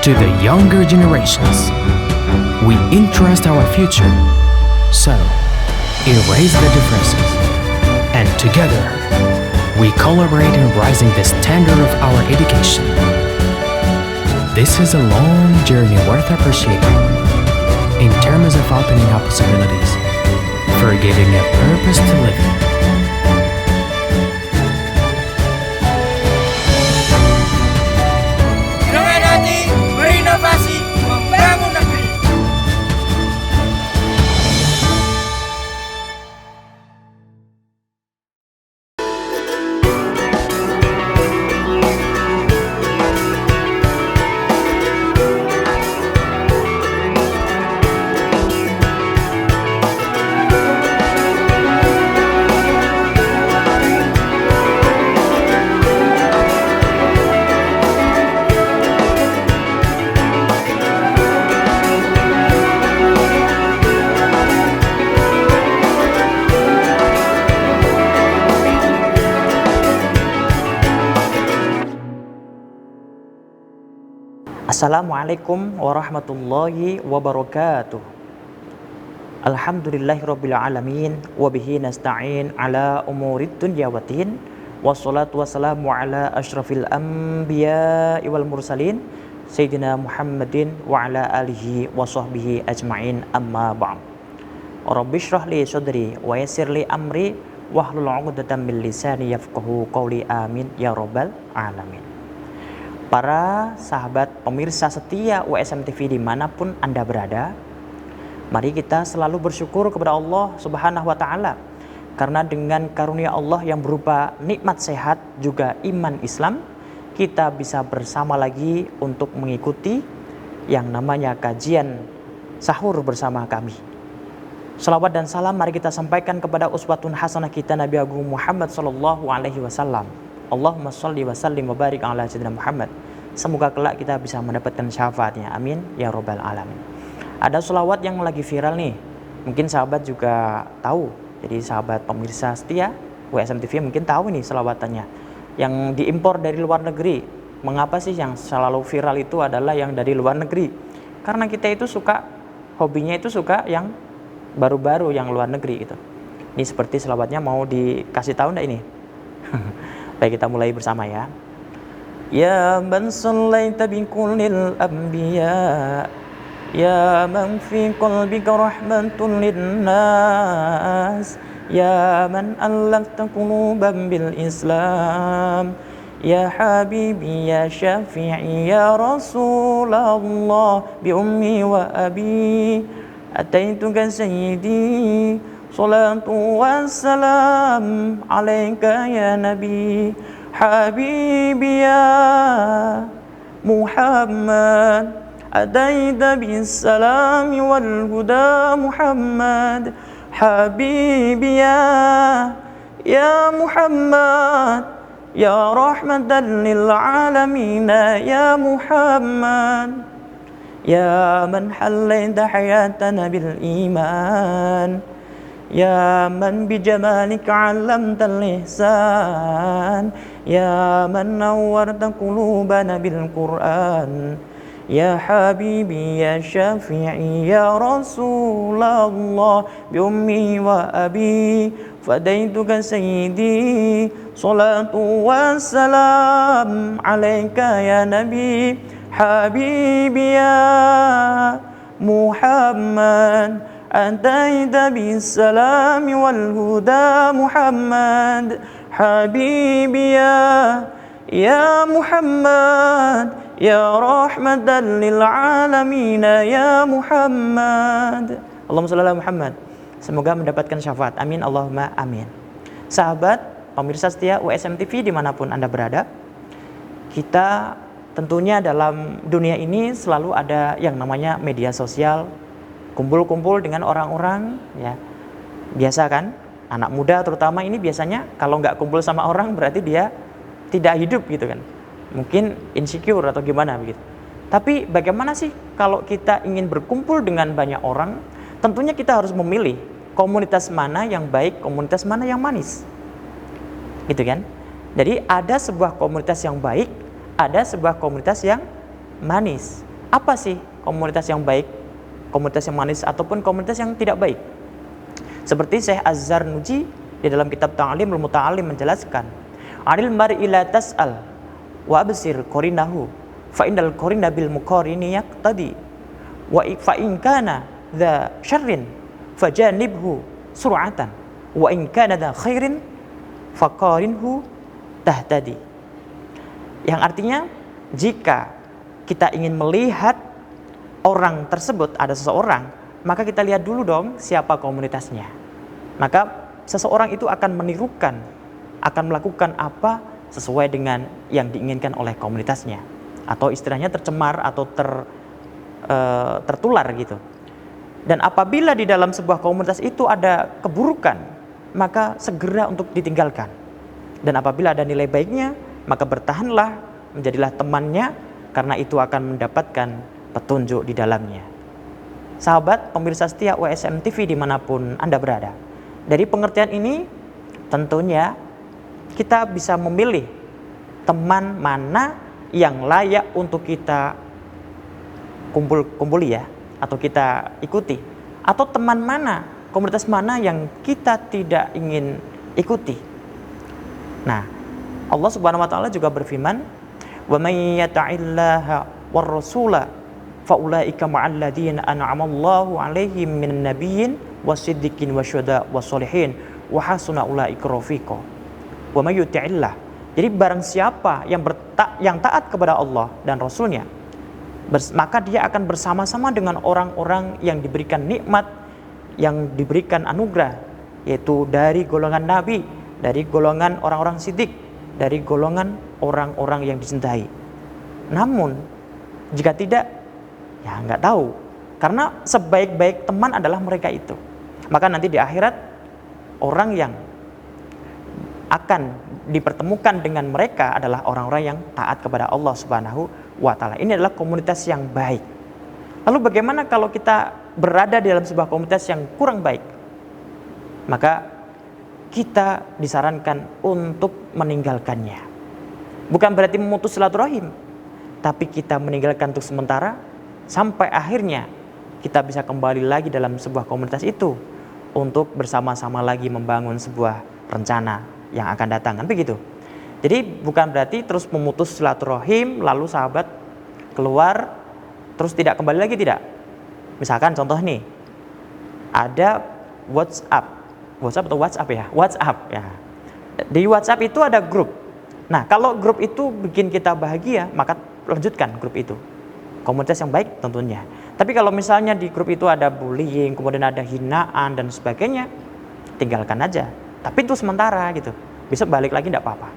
To the younger generations, we entrust our future. So, erase the differences, and together, we collaborate in raising the standard of our education. This is a long journey worth appreciating in terms of opening up possibilities, for giving a purpose to live in. Dengan hati berinovasi membangun negeri. Assalamualaikum warahmatullahi wabarakatuh. Alhamdulillahirabbil alamin wa bihi nasta'in ala umurid dunya waddin. Wassalatu wassalamu ala asyrafil anbiya'i wal mursalin sayyidina Muhammadin wa ala alihi wa sahbihi ajma'in, amma ba'd. Rabbi shrah li sadri wa yassir li amri wahlul 'uqdatam min lisani yafqahu qawli, amin ya rabbal alamin. Para sahabat pemirsa setia USM TV dimanapun Anda berada, mari kita selalu bersyukur kepada Allah Subhanahu wa Ta'ala, karena dengan karunia Allah yang berupa nikmat sehat juga iman Islam, kita bisa bersama lagi untuk mengikuti yang namanya kajian sahur bersama kami. Salawat dan salam mari kita sampaikan kepada uswatun hasanah kita Nabi Agung Muhammad sallallahu alaihi wasallam. Allahumma sholli wa sallim wa barik ala sayyidina Muhammad. Semoga kelak kita bisa mendapatkan syafaatnya. Amin ya robbal alamin. Ada selawat yang lagi viral nih. Mungkin sahabat juga tahu. Jadi sahabat pemirsa setia USM TV mungkin tahu nih selawatannya. Yang diimpor dari luar negeri. Mengapa sih yang selalu viral itu adalah yang dari luar negeri? Karena kita itu suka, hobinya itu suka yang baru-baru, yang luar negeri gitu. Ini seperti selawatnya mau dikasih tahu enggak ini? Baik, kita mulai bersama ya. Ya man sallaita bi kullil anbiya, ya man fi qalbika rahmatun linnas, ya man allafta quluban bil Islam, ya habibi ya syafi'i ya Rasulullah bi ummi wa abi, ataituka sayyidi salatu wassalam alaika ya nabi, habibi ya Muhammad, ataita bis salami wal huda Muhammad, habibi ya Muhammad, ya rahmatan lil alamin ya Muhammad, ya man hallaita hayatana bil iman, ya man bi jamalika 'allamtal ihsan, ya man nawwarta qulubana bil Qur'an, Ya Habibi ya Syafi'i ya Rasulullah bi ummi wa abi fadaituka sayyidi salatu wassalam alaika ya Nabi Habibi ya Muhammad ataita bisalami wal huda Muhammad Habibi ya Muhammad ya rahmatan lil alamin ya Muhammad. Allahumma shalli ala Muhammad. Semoga mendapatkan syafaat. Amin Allahumma amin. Sahabat pemirsa setia USM TV dimanapun Anda berada, kita tentunya dalam dunia ini selalu ada yang namanya media sosial, kumpul-kumpul dengan orang-orang, ya biasa kan, anak muda terutama ini biasanya kalau nggak kumpul sama orang berarti dia tidak hidup gitu kan, mungkin insecure atau gimana begitu. Tapi bagaimana sih kalau kita ingin berkumpul dengan banyak orang? Tentunya kita harus memilih komunitas mana yang baik, komunitas mana yang manis, gitu kan. Jadi ada sebuah komunitas yang baik, ada sebuah komunitas yang manis. Apa sih komunitas yang baik, komunitas yang manis, ataupun komunitas yang tidak baik? Seperti Syekh Az-Zarnuji di dalam kitab Ta'limul Muta'allim menjelaskan, Anil mar'i la tas'al wa absir qarinahu fa innal qarina bil muqarini yaqtadi wa fa in kana dza syarrin fajanibhu sur'atan wa in kana dza khairin faqarinhu tahtadi. Yang artinya, jika kita ingin melihat orang tersebut, ada seseorang, maka kita lihat dulu dong siapa komunitasnya. Maka seseorang itu akan menirukan, akan melakukan apa sesuai dengan yang diinginkan oleh komunitasnya, atau istilahnya tercemar atau tertular gitu. Dan apabila di dalam sebuah komunitas itu ada keburukan, maka segera untuk ditinggalkan. Dan apabila ada nilai baiknya, maka bertahanlah, menjadilah temannya, karena itu akan mendapatkan petunjuk di dalamnya. Sahabat pemirsa setia USM TV dimanapun Anda berada, dari pengertian ini tentunya kita bisa memilih teman mana yang layak untuk kita kumpuli ya, atau kita ikuti, atau teman mana, komunitas mana yang kita tidak ingin ikuti. Nah, Allah Subhanahu wa taala juga berfirman, "Wa may yata'illaha war rasula fa ulaika ma'al ladzina an'ama Allahu 'alaihim minan nabiyyin wasiddiqin wasyuhada wassolihin wa hasuna ulaika rafiqa." Wa may yuti'illah. Jadi barang siapa yang taat kepada Allah dan Rasulnya, maka dia akan bersama-sama dengan orang-orang yang diberikan nikmat, yang diberikan anugerah, yaitu dari golongan nabi, dari golongan orang-orang siddiq, dari golongan orang-orang yang dicintai. Namun jika tidak, ya nggak tahu, karena sebaik-baik teman adalah mereka itu. Maka nanti di akhirat orang yang akan dipertemukan dengan mereka adalah orang-orang yang taat kepada Allah Subhanahu wa taala. Ini adalah komunitas yang baik. Lalu bagaimana kalau kita berada di dalam sebuah komunitas yang kurang baik? Maka kita disarankan untuk meninggalkannya. Bukan berarti memutus silaturahim, tapi kita meninggalkan untuk sementara sampai akhirnya kita bisa kembali lagi dalam sebuah komunitas itu untuk bersama-sama lagi membangun sebuah rencana yang akan datang, kan begitu. Jadi bukan berarti terus memutus silaturahim lalu sahabat keluar terus tidak kembali lagi, tidak. Misalkan contoh nih, ada WhatsApp atau WhatsApp ya, WhatsApp ya. Di WhatsApp itu ada grup. Nah, kalau grup itu bikin kita bahagia, maka lanjutkan grup itu. Komunitas yang baik tentunya. Tapi kalau misalnya di grup itu ada bullying, kemudian ada hinaan dan sebagainya, tinggalkan aja. Tapi itu sementara gitu. Besok balik lagi tidak apa-apa.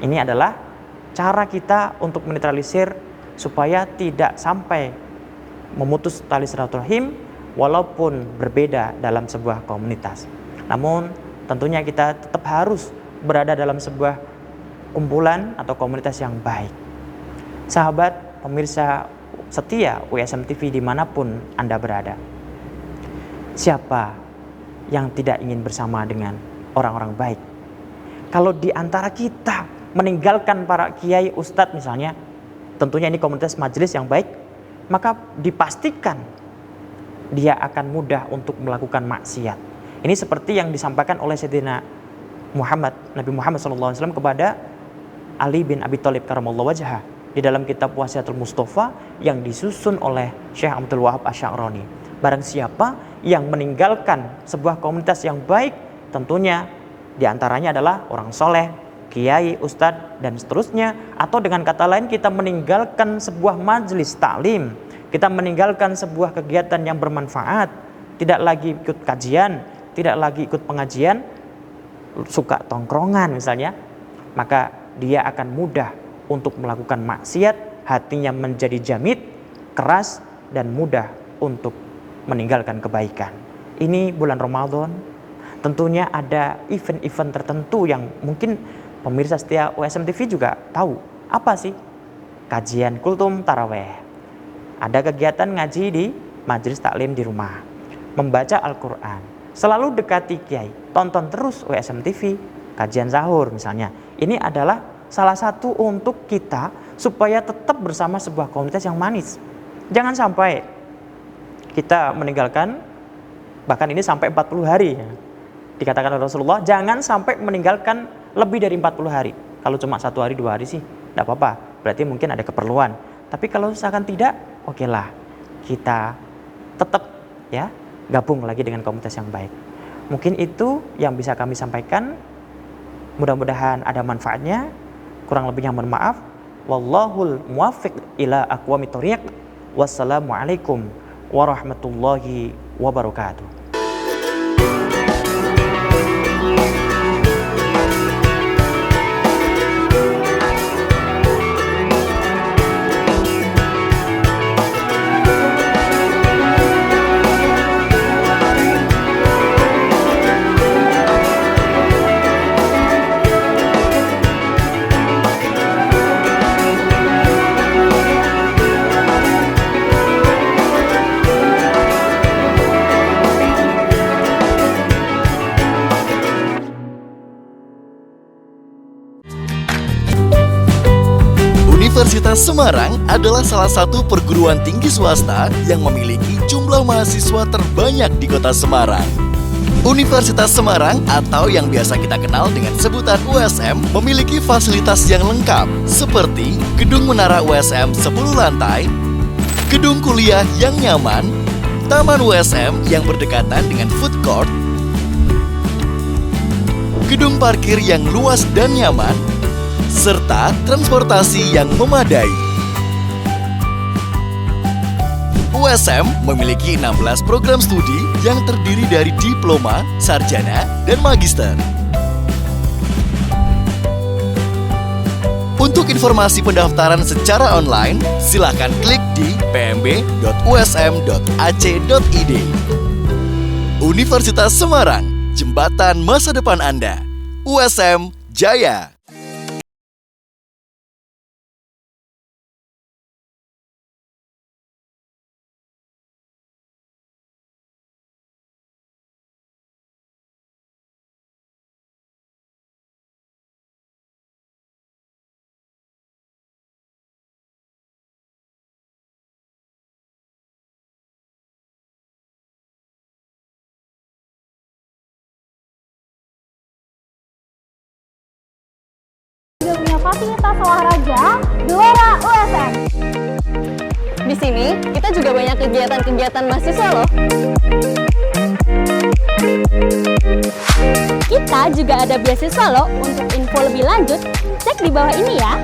Ini adalah cara kita untuk menetralisir supaya tidak sampai memutus tali silaturahim walaupun berbeda dalam sebuah komunitas. Namun tentunya kita tetap harus berada dalam sebuah kumpulan atau komunitas yang baik. Sahabat pemirsa setia USM TV dimanapun Anda berada, siapa yang tidak ingin bersama dengan orang-orang baik? Kalau di antara kita meninggalkan para kiai, ustadz misalnya, tentunya ini komunitas majelis yang baik, maka dipastikan dia akan mudah untuk melakukan maksiat. Ini seperti yang disampaikan oleh Sayyidina Nabi Muhammad SAW kepada Ali bin Abi Thalib karamallahu wajhah di dalam kitab Wasiatul Mustafa yang disusun oleh Syekh Abdul Wahab Asy-Sya'rani. Barang siapa yang meninggalkan sebuah komunitas yang baik, tentunya diantaranya adalah orang soleh, kiai, ustadz, dan seterusnya. Atau dengan kata lain, kita meninggalkan sebuah majelis taklim, kita meninggalkan sebuah kegiatan yang bermanfaat, tidak lagi ikut kajian, tidak lagi ikut pengajian, suka tongkrongan misalnya, maka dia akan mudah untuk melakukan maksiat, hatinya menjadi jamit, keras, dan mudah untuk meninggalkan kebaikan. Ini bulan Ramadan, tentunya ada event-event tertentu yang mungkin pemirsa setia USM TV juga tahu. Apa sih? Kajian kultum taraweh. Ada kegiatan ngaji di majelis taklim di rumah, membaca Al-Quran, selalu dekati kiai, tonton terus USM TV, kajian sahur misalnya. Ini adalah salah satu untuk kita supaya tetap bersama sebuah komunitas yang manis. Jangan sampai kita meninggalkan, bahkan ini sampai 40 hari. Dikatakan oleh Rasulullah, jangan sampai meninggalkan lebih dari 40 hari. Kalau cuma 1 hari, 2 hari sih, tidak apa-apa. Berarti mungkin ada keperluan. Tapi kalau misalkan tidak, okelah, kita tetap ya gabung lagi dengan komunitas yang baik. Mungkin itu yang bisa kami sampaikan. Mudah-mudahan ada manfaatnya. Kurang lebihnya mohon maaf. Wallahul muwaffiq ila aqwamit thoriq. Wassalamualaikum warahmatullahi wabarakatuh. Universitas Semarang adalah salah satu perguruan tinggi swasta yang memiliki jumlah mahasiswa terbanyak di kota Semarang. Universitas Semarang atau yang biasa kita kenal dengan sebutan USM memiliki fasilitas yang lengkap seperti gedung menara USM 10 lantai, gedung kuliah yang nyaman, taman USM yang berdekatan dengan food court, gedung parkir yang luas dan nyaman, serta transportasi yang memadai. USM memiliki 16 program studi yang terdiri dari diploma, sarjana, dan magister. Untuk informasi pendaftaran secara online, silakan klik di pmb.usm.ac.id. Universitas Semarang, jembatan masa depan Anda. USM Jaya. Juga punya fasilitas olahraga Gelora USM. Di sini kita juga banyak kegiatan-kegiatan mahasiswa loh. Kita juga ada beasiswa loh. Untuk info lebih lanjut, cek di bawah ini ya.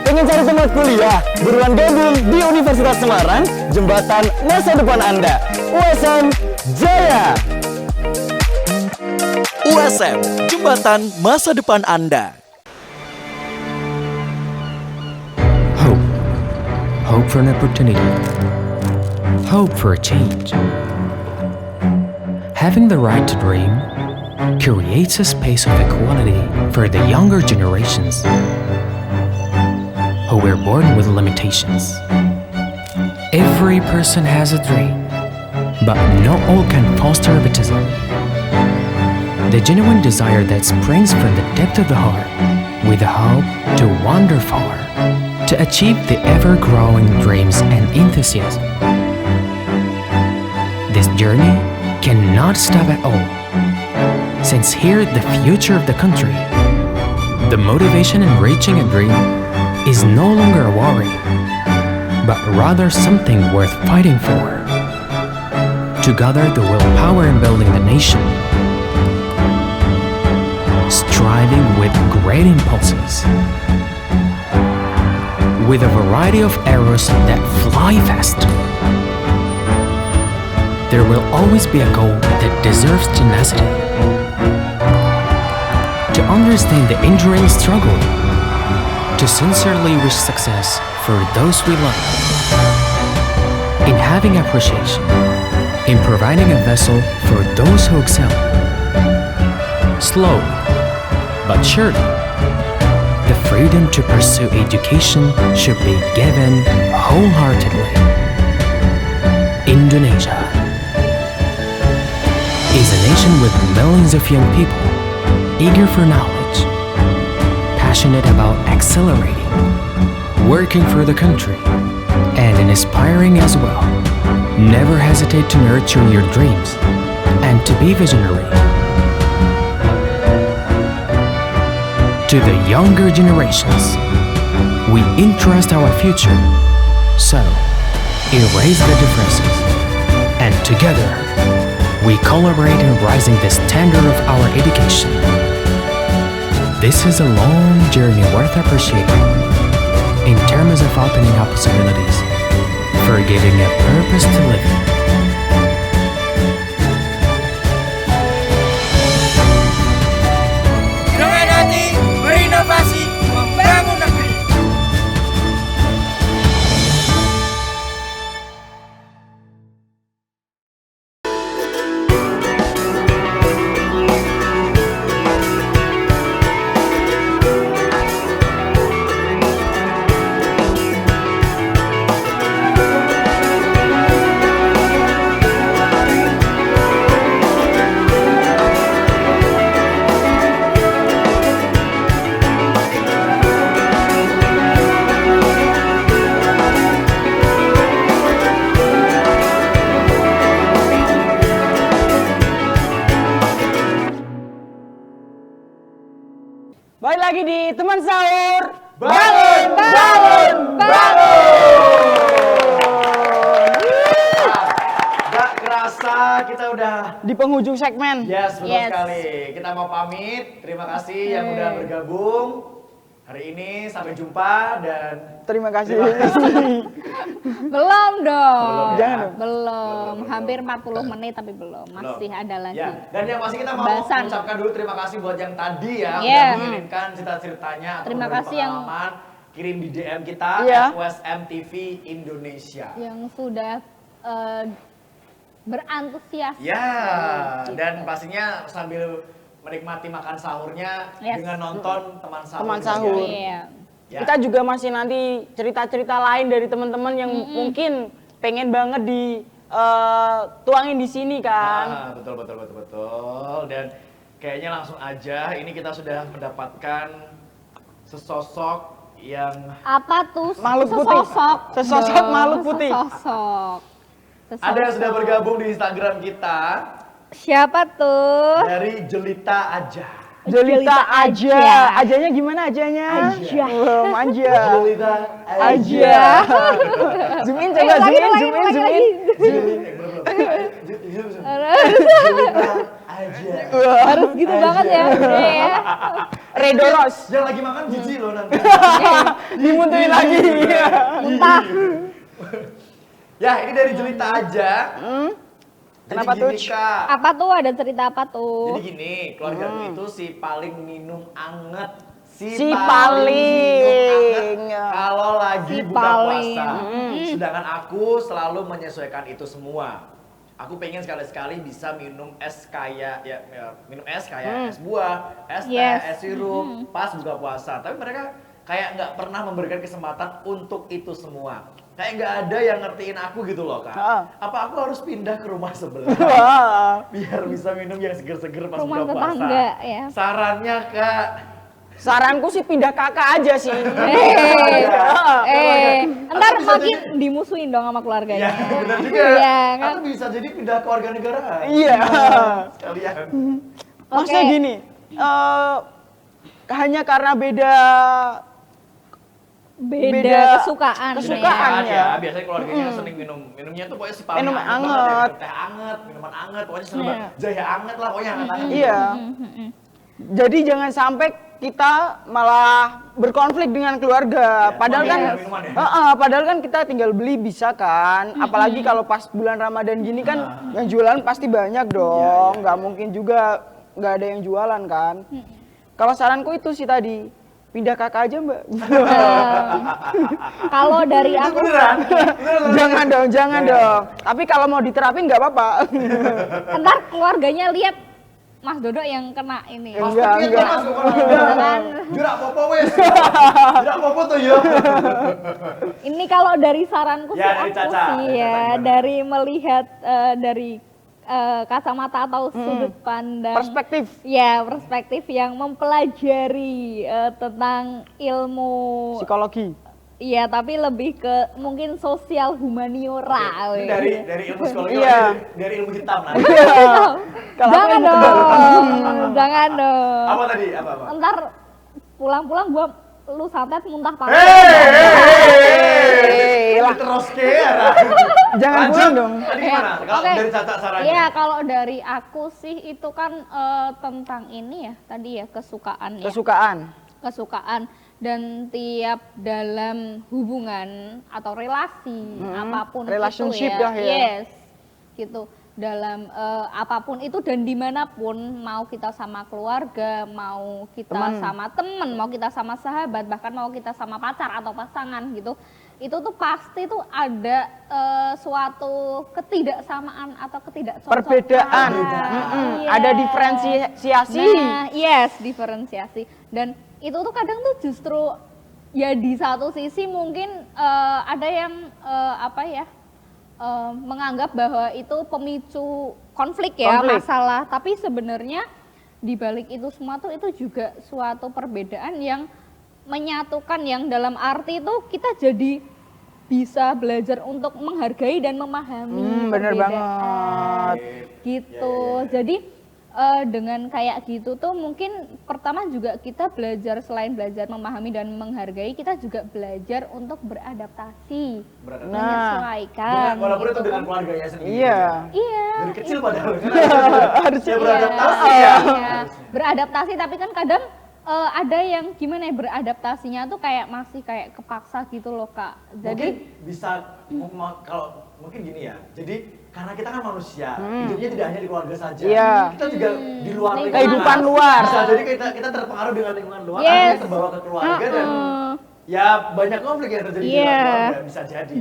Pengen cari tempat kuliah? Buruan gabung di Universitas Semarang, jembatan masa depan Anda. USM Jaya. USM, jembatan masa depan Anda. Hope for an opportunity. Hope for a change. Having the right to dream creates a space of equality for the younger generations who were born with limitations. Every person has a dream, but not all can foster baptism. The genuine desire that springs from the depth of the heart with a hope to wander far to achieve the ever-growing dreams and enthusiasm. This journey cannot stop at all, since here the future of the country, the motivation in reaching a dream is no longer a worry, but rather something worth fighting for. To gather the willpower in building the nation, striving with great impulses, with a variety of arrows that fly fast. There will always be a goal that deserves tenacity. To understand the enduring struggle, to sincerely wish success for those we love, in having appreciation, in providing a vessel for those who excel. Slowly, but surely, the freedom to pursue education should be given wholeheartedly. Indonesia is a nation with millions of young people eager for knowledge, passionate about accelerating, working for the country, and inspiring as well. Never hesitate to nurture your dreams and to be visionary. To the younger generations, we entrust our future. So, erase the differences, and together, we collaborate in raising the standard of our education. This is a long journey worth appreciating in terms of opening up possibilities, for giving a purpose to live in. Dengan hati berinovasi membangun negeri. Balik lagi di teman sahur. Bangun! Gak kerasa kita udah Di penghujung segmen. yes, betul Yes. sekali. Kita mau pamit. Terima kasih yang udah bergabung hari ini. Sampai jumpa dan Terima kasih. Belum dong. Belum ya? Jangan dong. Belum. Hampir 40 menit tapi belum. Masih ada lagi. Ya, dan yang pasti kita mau Bahasan. mengucapkan dulu terima kasih buat yang tadi ya Iya. udah mengirimkan cerita-ceritanya atau Terima berbagi kasih yang- pengalaman. Kirim di DM kita Iya. USM TV Indonesia. Yang sudah berantusias. Ya, dan pastinya sambil menikmati makan sahurnya Yes. dengan nonton teman sahur. Teman juga. sahur. Iya. Ya. Kita juga masih nanti cerita-cerita lain dari teman-teman yang mungkin pengen banget tuangin di sini kan. Betul. Dan kayaknya langsung aja ini kita sudah mendapatkan sesosok yang Apa tuh? Makhluk putih. Sesosok dong, makhluk putih. Sesosok. ada yang sudah bergabung di Instagram kita Siapa tuh? dari Jelita Aja. Jelita aja. aja. Ajanya gimana ajanya? Aja. Manja. Jelita Aja. Zoom in coba, zoom in. Aja. Harus gitu banget ya. Iya. Redoros. Yang lagi makan jijik loh nanti. Dimuntuhin lagi. Muntah. Ya, ini dari Jelita Aja. Jadi Kenapa gini, tuh? Kak. Apa tuh? Ada cerita apa tuh? Jadi gini, keluargaku itu si paling minum anget. Si paling. minum anget kalau lagi Si buka paling. puasa. Sedangkan aku selalu menyesuaikan itu semua. Aku pengen sekali-sekali bisa minum es kayak minum es kayak es buah, es teh, Yes. es sirup pas buka puasa. Tapi mereka kayak nggak pernah memberikan kesempatan untuk itu semua. Kayak nggak ada yang ngertiin aku gitu loh, Kak. Apa aku harus pindah ke rumah sebelah Wah. biar bisa minum yang seger-seger pas Rumah buka puasa? tetangga, ya. Sarannya, Kak. Saranku sih pindah kakak aja sih. Ntar makin dimusuhin dong sama keluarganya. Ya, benar juga. Iya, kan? Atau bisa jadi pindah ke warga negara. Iya. Sekalian. Maksudnya gini, hanya karena beda kesukaan ya. Biasanya keluarganya sering minumnya tuh pokoknya si paling minum anget anget. banget ya. Teh anget, minuman anget, pokoknya serba jahe anget lah pokoknya anget-anget. Iya. Jadi jangan sampai kita malah berkonflik dengan keluarga. Ya, padahal kan, minuman ya. padahal kan kita tinggal beli bisa kan. Apalagi kalau pas bulan Ramadan gini kan, yang jualan pasti banyak dong. Nggak mungkin juga nggak ada yang jualan kan. Kalau saranku itu sih tadi, pindah kakak aja Mbak. Kalau dari aku Jangan dong. Tapi kalau mau diterapin nggak apa-apa. ntar keluarganya lihat Mas Dodo yang kena ini. Enggak. Jurak popo wes. Jurak popo tuh ya. Ini kalau dari saranku Ya, dari sih aku Caca. sih ya dari melihat dari kacamata atau sudut pandang Perspektif. ya perspektif yang mempelajari tentang ilmu Psikologi. iya tapi lebih ke mungkin sosial humaniora. Ini dari ilmu psikologi, Iya. dari ilmu hitam lah. Jangan dong, jangan dong. Apa tadi? Apa? Ntar pulang-pulang gua lu santet muntah panas. Terus ke Jangan pulang dong. Tadi gimana? Kalau Oke. dari Caca sarannya? Iya, kalau dari aku sih itu kan tentang ini ya, tadi ya kesukaan ya. Kesukaan dan tiap dalam hubungan atau relasi apapun Relationship itu ya. dah ya. Yes. Gitu. Dalam apapun itu dan dimanapun, mau kita sama keluarga, mau kita sama temen, mau kita sama sahabat, bahkan mau kita sama pacar atau pasangan gitu, itu tuh pasti tuh ada suatu ketidaksamaan atau ketidakcocokan. Perbedaan. Yes. Ada diferensiasi. Nah, yes, diferensiasi. Dan itu tuh kadang tuh justru ya di satu sisi mungkin ada yang menganggap bahwa itu pemicu konflik ya, masalah. Tapi sebenarnya di balik itu semua tuh itu juga suatu perbedaan yang menyatukan, yang dalam arti itu kita jadi bisa belajar untuk menghargai dan memahami Bener perbedaan. banget. Gitu. Jadi dengan kayak gitu tuh mungkin pertama juga kita belajar, selain belajar memahami dan menghargai, kita juga belajar untuk beradaptasi, menyesuaikan. Walaupun itu gitu dengan kan. keluarganya sendiri. Iya. Iya. Dari kecil padahal. Harusnya beradaptasi Iya, ya. iya. Beradaptasi, tapi kan kadang ada yang gimana ya, beradaptasinya tuh kayak masih kayak kepaksa gitu loh Kak. Jadi Mungkin bisa kalau mungkin gini ya. Jadi karena kita kan manusia, hidupnya tidak hanya di keluarga saja. Iya. Kita juga di luar lingkungan. Kehidupan luar. Bisa jadi kita terpengaruh dengan lingkungan luar, Yes. akhirnya terbawa ke keluarga dan ya banyak konflik yang terjadi di luar keluarga, bisa jadi.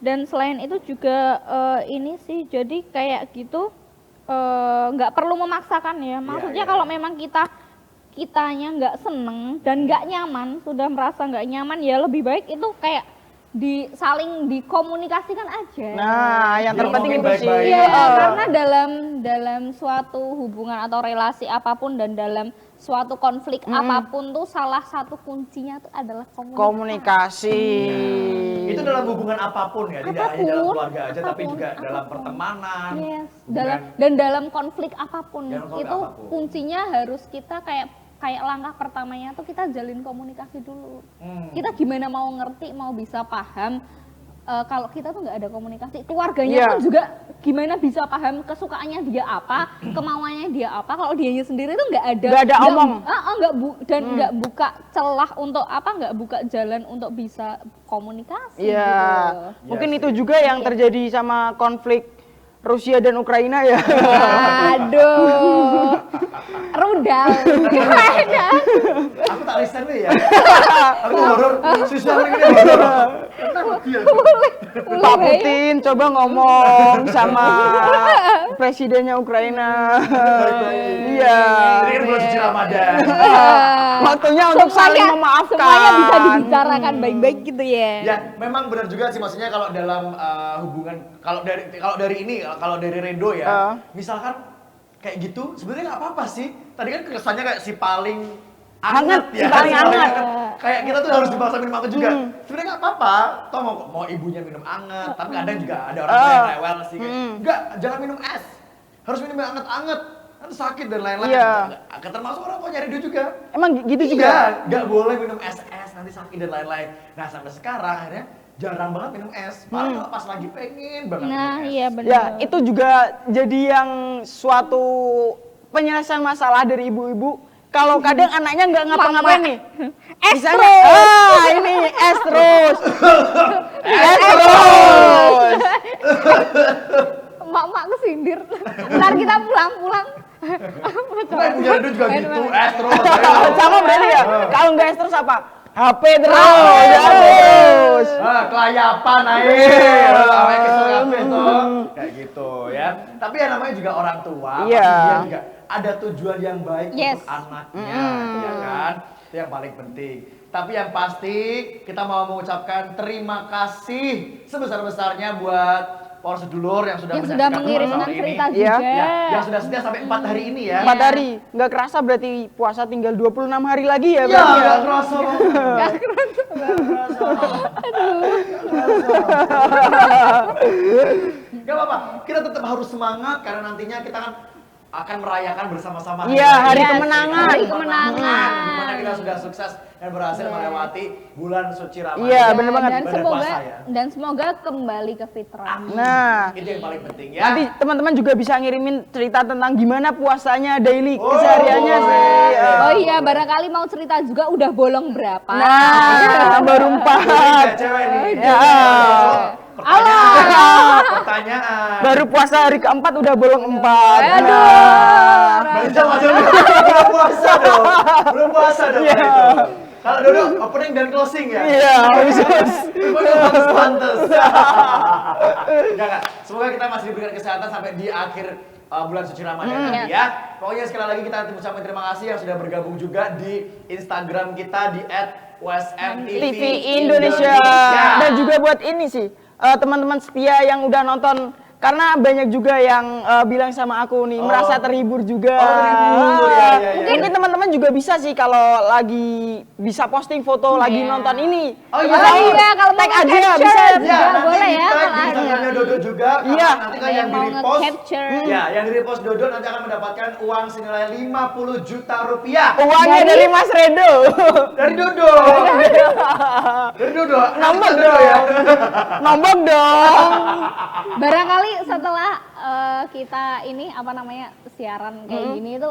Dan selain itu juga ini sih, jadi kayak gitu nggak perlu memaksakan ya. Maksudnya kalau memang kitanya nggak seneng dan nggak nyaman, sudah merasa nggak nyaman, ya lebih baik itu kayak saling dikomunikasikan aja. Nah, yang terpenting itu sih. Iya, karena dalam suatu hubungan atau relasi apapun dan dalam suatu konflik apapun tuh salah satu kuncinya tuh adalah komunikasi. Itu dalam hubungan apapun ya, tidak hanya dalam keluarga aja, tapi juga dalam pertemanan. Yes, dan dalam konflik apapun Dalam konflik itu apapun. kuncinya harus kita kayak langkah pertamanya tuh kita jalin komunikasi dulu. Kita gimana mau ngerti, mau bisa paham kalau kita tuh nggak ada komunikasi. Keluarganya pun juga gimana bisa paham kesukaannya dia apa, kemauannya dia apa. Kalau dianya sendiri tuh nggak ada omong. Nggak buka celah untuk nggak buka jalan untuk bisa komunikasi. Iya. Gitu. Mungkin itu juga yang terjadi sama konflik Rusia dan Ukraina ya. Aduh, rudal. Gimana? Aku tak listen deh ya. Aku horor, susah ini horor. Pak Putin coba ngomong sama presidennya Ukraina. Iya. Ini kan bulan suci Ramadan. Waktunya untuk saling memaafkan. Semuanya bisa dibicarakan baik-baik gitu ya. Ya, memang benar juga sih, maksudnya kalau dalam hubungan, kalau dari Rendo ya, misalkan kayak gitu sebenarnya nggak apa-apa sih. Tadi kan kesannya kayak si paling Hangat, ya. paling hangat. Kayak kita tuh harus dipaksa minum hangat juga. Sebenarnya nggak apa-apa. Toh mau ibunya minum hangat, tapi kadang juga ada orang tua yang rewel sih. Enggak, jangan minum es. Harus minum yang hangat-hangat. Kan sakit dan lain-lain. Iya. Termasuk orang tua nyari dia juga. Emang gitu juga? Iya, nggak boleh minum es-es nanti sakit dan lain-lain. Nah sampai sekarang akhirnya jarang banget minum es. Malah kalau pas lagi pengen banget Nah, minum es. iya benar. Ya, itu juga jadi yang suatu penyelesaian masalah dari ibu-ibu. Kalau kadang anaknya nggak ngapa-ngapain nih. Es Misalnya, terus. ini es terus. Es terus. Mak kesindir. Ntar kita pulang-pulang. Nah, punya Ridho juga gitu, es terus. Sama berarti ya? Kalau nggak es terus apa? HP terus. Kelayapan naik. Awalnya kesel HP tuh. Kayak gitu ya. Tapi ya namanya juga orang tua. Iya. Pasti dia juga ada tujuan yang baik Yes. untuk anaknya, ya kan? Itu yang paling penting. Tapi yang pasti kita mau mengucapkan terima kasih sebesar-besarnya buat para sedulur yang sudah mengirimkan hari cerita ini. juga. Ya, yang sudah setia sampai 4 hari ini ya. 4 hari. Nggak kerasa berarti puasa tinggal 26 hari lagi ya? Ya, berarti ya? nggak kerasa banget. Gak apa-apa, kita tetap harus semangat karena nantinya kita akan merayakan bersama-sama Iya, hari Yes, kemenangan. hari kemenangan. Di mana kita sudah sukses dan berhasil melewati bulan suci Ramadan. Iya, bener banget. Dan Ibadah semoga puasa ya. semoga kembali ke fitrah. Nah, Itu yang paling penting ya. nanti teman-teman juga bisa ngirimin cerita tentang gimana puasanya daily Oh, kesehariannya boleh. sih. Oh iya, barangkali mau cerita juga udah bolong berapa. Nah, baru 4. Ini cewek nih. Ya. Pertanyaan. Baru puasa hari keempat udah bolong 4. Baca belum puasa dong. Belum puasa dong Iya. itu. Kalau Dodo opening dan closing ya. Iya, khusus. Pantes. Enggak. Semoga kita masih diberikan kesehatan sampai di akhir bulan suci Ramadan nanti ya. Pokoknya sekali lagi kita ucapkan terima kasih yang sudah bergabung juga di Instagram kita di @WSM TV Indonesia. Dan juga buat ini sih, teman-teman setia yang udah nonton. Karena banyak juga yang bilang sama aku nih, merasa terhibur juga. Ya. Mungkin teman-teman juga bisa sih kalau lagi bisa posting foto lagi nonton ini. Oh iya, kalau mau tag aja capture bisa. juga nanti boleh di ya. tag di kalau ada. Instagramnya Dodo juga. Iya. Nanti kan Ada yang mau di-repost. nge-capture. Ya, yang di-repost Dodo nanti akan mendapatkan uang senilai 50 juta rupiah. Uangnya dari Mas Redo. Dari Dodo. Dari Dodo. Nombok Dodo dong. ya. Nombok dong. Barangkali setelah kita ini apa namanya siaran kayak gini itu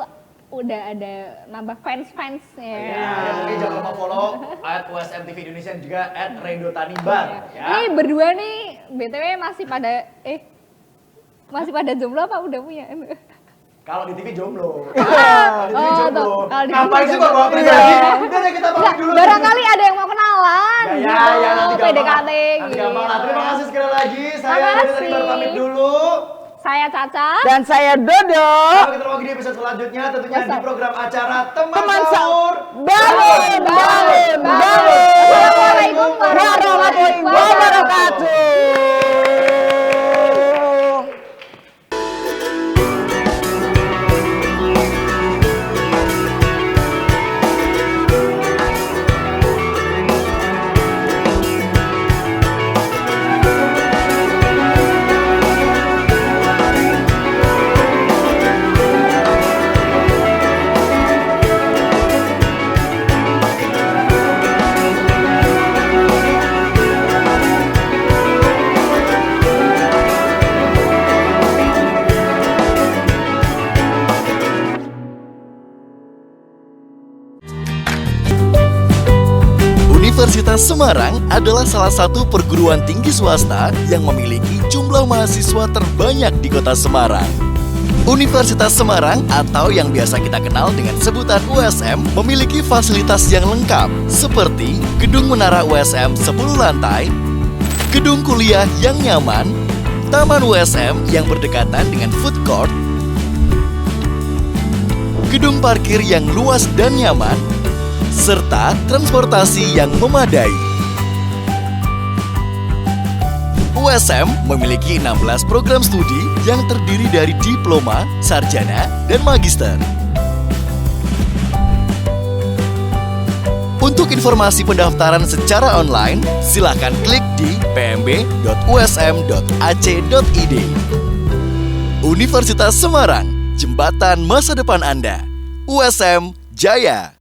udah ada nambah fans Ya, ya. mungkin jangan lupa follow @WSM TV Indonesia dan juga @Redo Tanibar ya. Ini berdua nih BTW masih pada jomblo apa udah punya? Kalau di TV jomblo. Oh, Di TV jomblo. tuh, kalau di Ngapain TV sih bawa pribadi? Udah deh kita pamit dulu. Barangkali ada yang mau kenalan. Ya, gitu, nanti gampang. PDKT Nanti gampang lah. Terima kasih sekali lagi. Saya Makasih. Redo Tanibar pamit dulu. Saya Caca. Dan saya Dodo. Sampai ketemu lagi di episode selanjutnya tentunya di program acara Teman Teman Sahur. Bangun. Assalamualaikum warahmatullahi wabarakatuh. Universitas Semarang adalah salah satu perguruan tinggi swasta yang memiliki jumlah mahasiswa terbanyak di kota Semarang. Universitas Semarang atau yang biasa kita kenal dengan sebutan USM memiliki fasilitas yang lengkap seperti gedung menara USM 10 lantai, gedung kuliah yang nyaman, taman USM yang berdekatan dengan food court, gedung parkir yang luas dan nyaman, serta transportasi yang memadai. USM memiliki 16 program studi yang terdiri dari diploma, sarjana, dan magister. Untuk informasi pendaftaran secara online, silakan klik di pmb.usm.ac.id. Universitas Semarang, jembatan masa depan Anda. USM Jaya.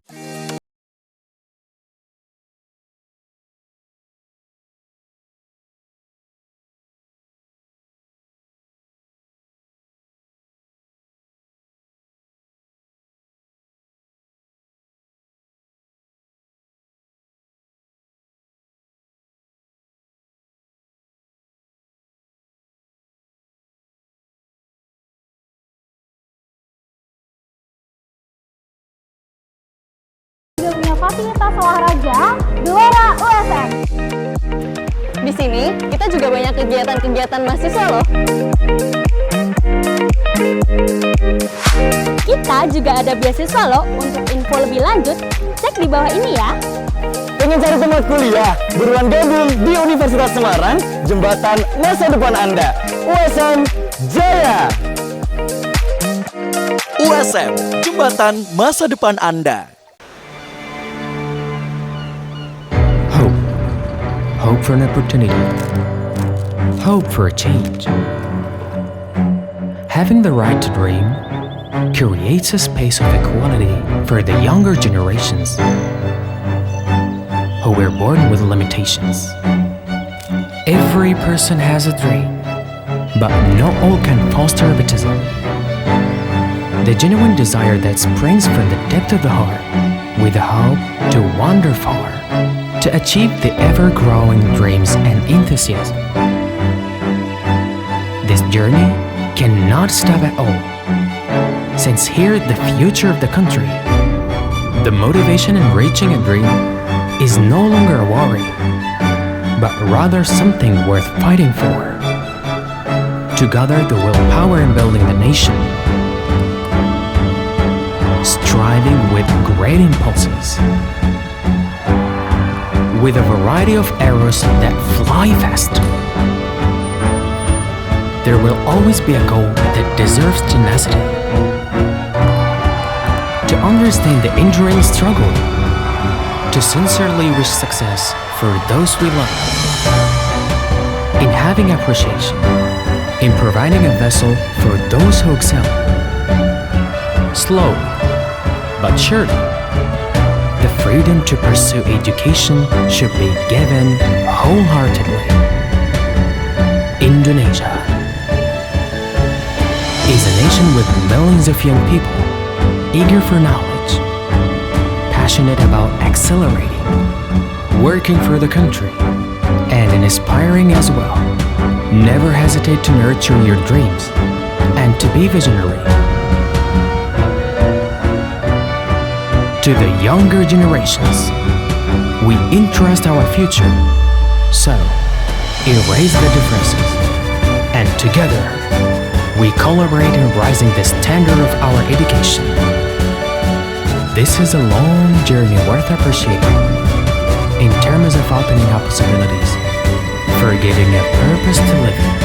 Juga punya fasilitas olahraga Gelora USM. Di sini kita juga banyak kegiatan-kegiatan mahasiswa loh. Kita juga ada beasiswa loh. Untuk info lebih lanjut, cek di bawah ini ya. Pengen cari tempat kuliah? Buruan gabung di Universitas Semarang, jembatan masa depan Anda. USM Jaya. USM, jembatan masa depan Anda. Hope for an opportunity. Hope for a change. Having the right to dream creates a space of equality for the younger generations who were born with limitations. Every person has a dream, but not all can foster baptism. The genuine desire that springs from the depth of the heart, with the hope to wander far, to achieve the ever-growing dreams and enthusiasm. This journey cannot stop at all, since here the future of the country, the motivation in reaching a dream is no longer a worry, but rather something worth fighting for. To gather the willpower in building the nation, striving with great impulses, with a variety of arrows that fly fast. There will always be a goal that deserves tenacity. To understand the enduring struggle, to sincerely wish success for those we love, in having appreciation, in providing a vessel for those who excel. Slowly, but surely, the freedom to pursue education should be given wholeheartedly. Indonesia is a nation with millions of young people eager for knowledge, passionate about accelerating, working for the country, and inspiring as well. Never hesitate to nurture your dreams and to be visionary. To the younger generations, we entrust our future. So, erase the differences, and together, we collaborate in raising the standard of our education. This is a long journey worth appreciating in terms of opening up possibilities, for giving a purpose to live in.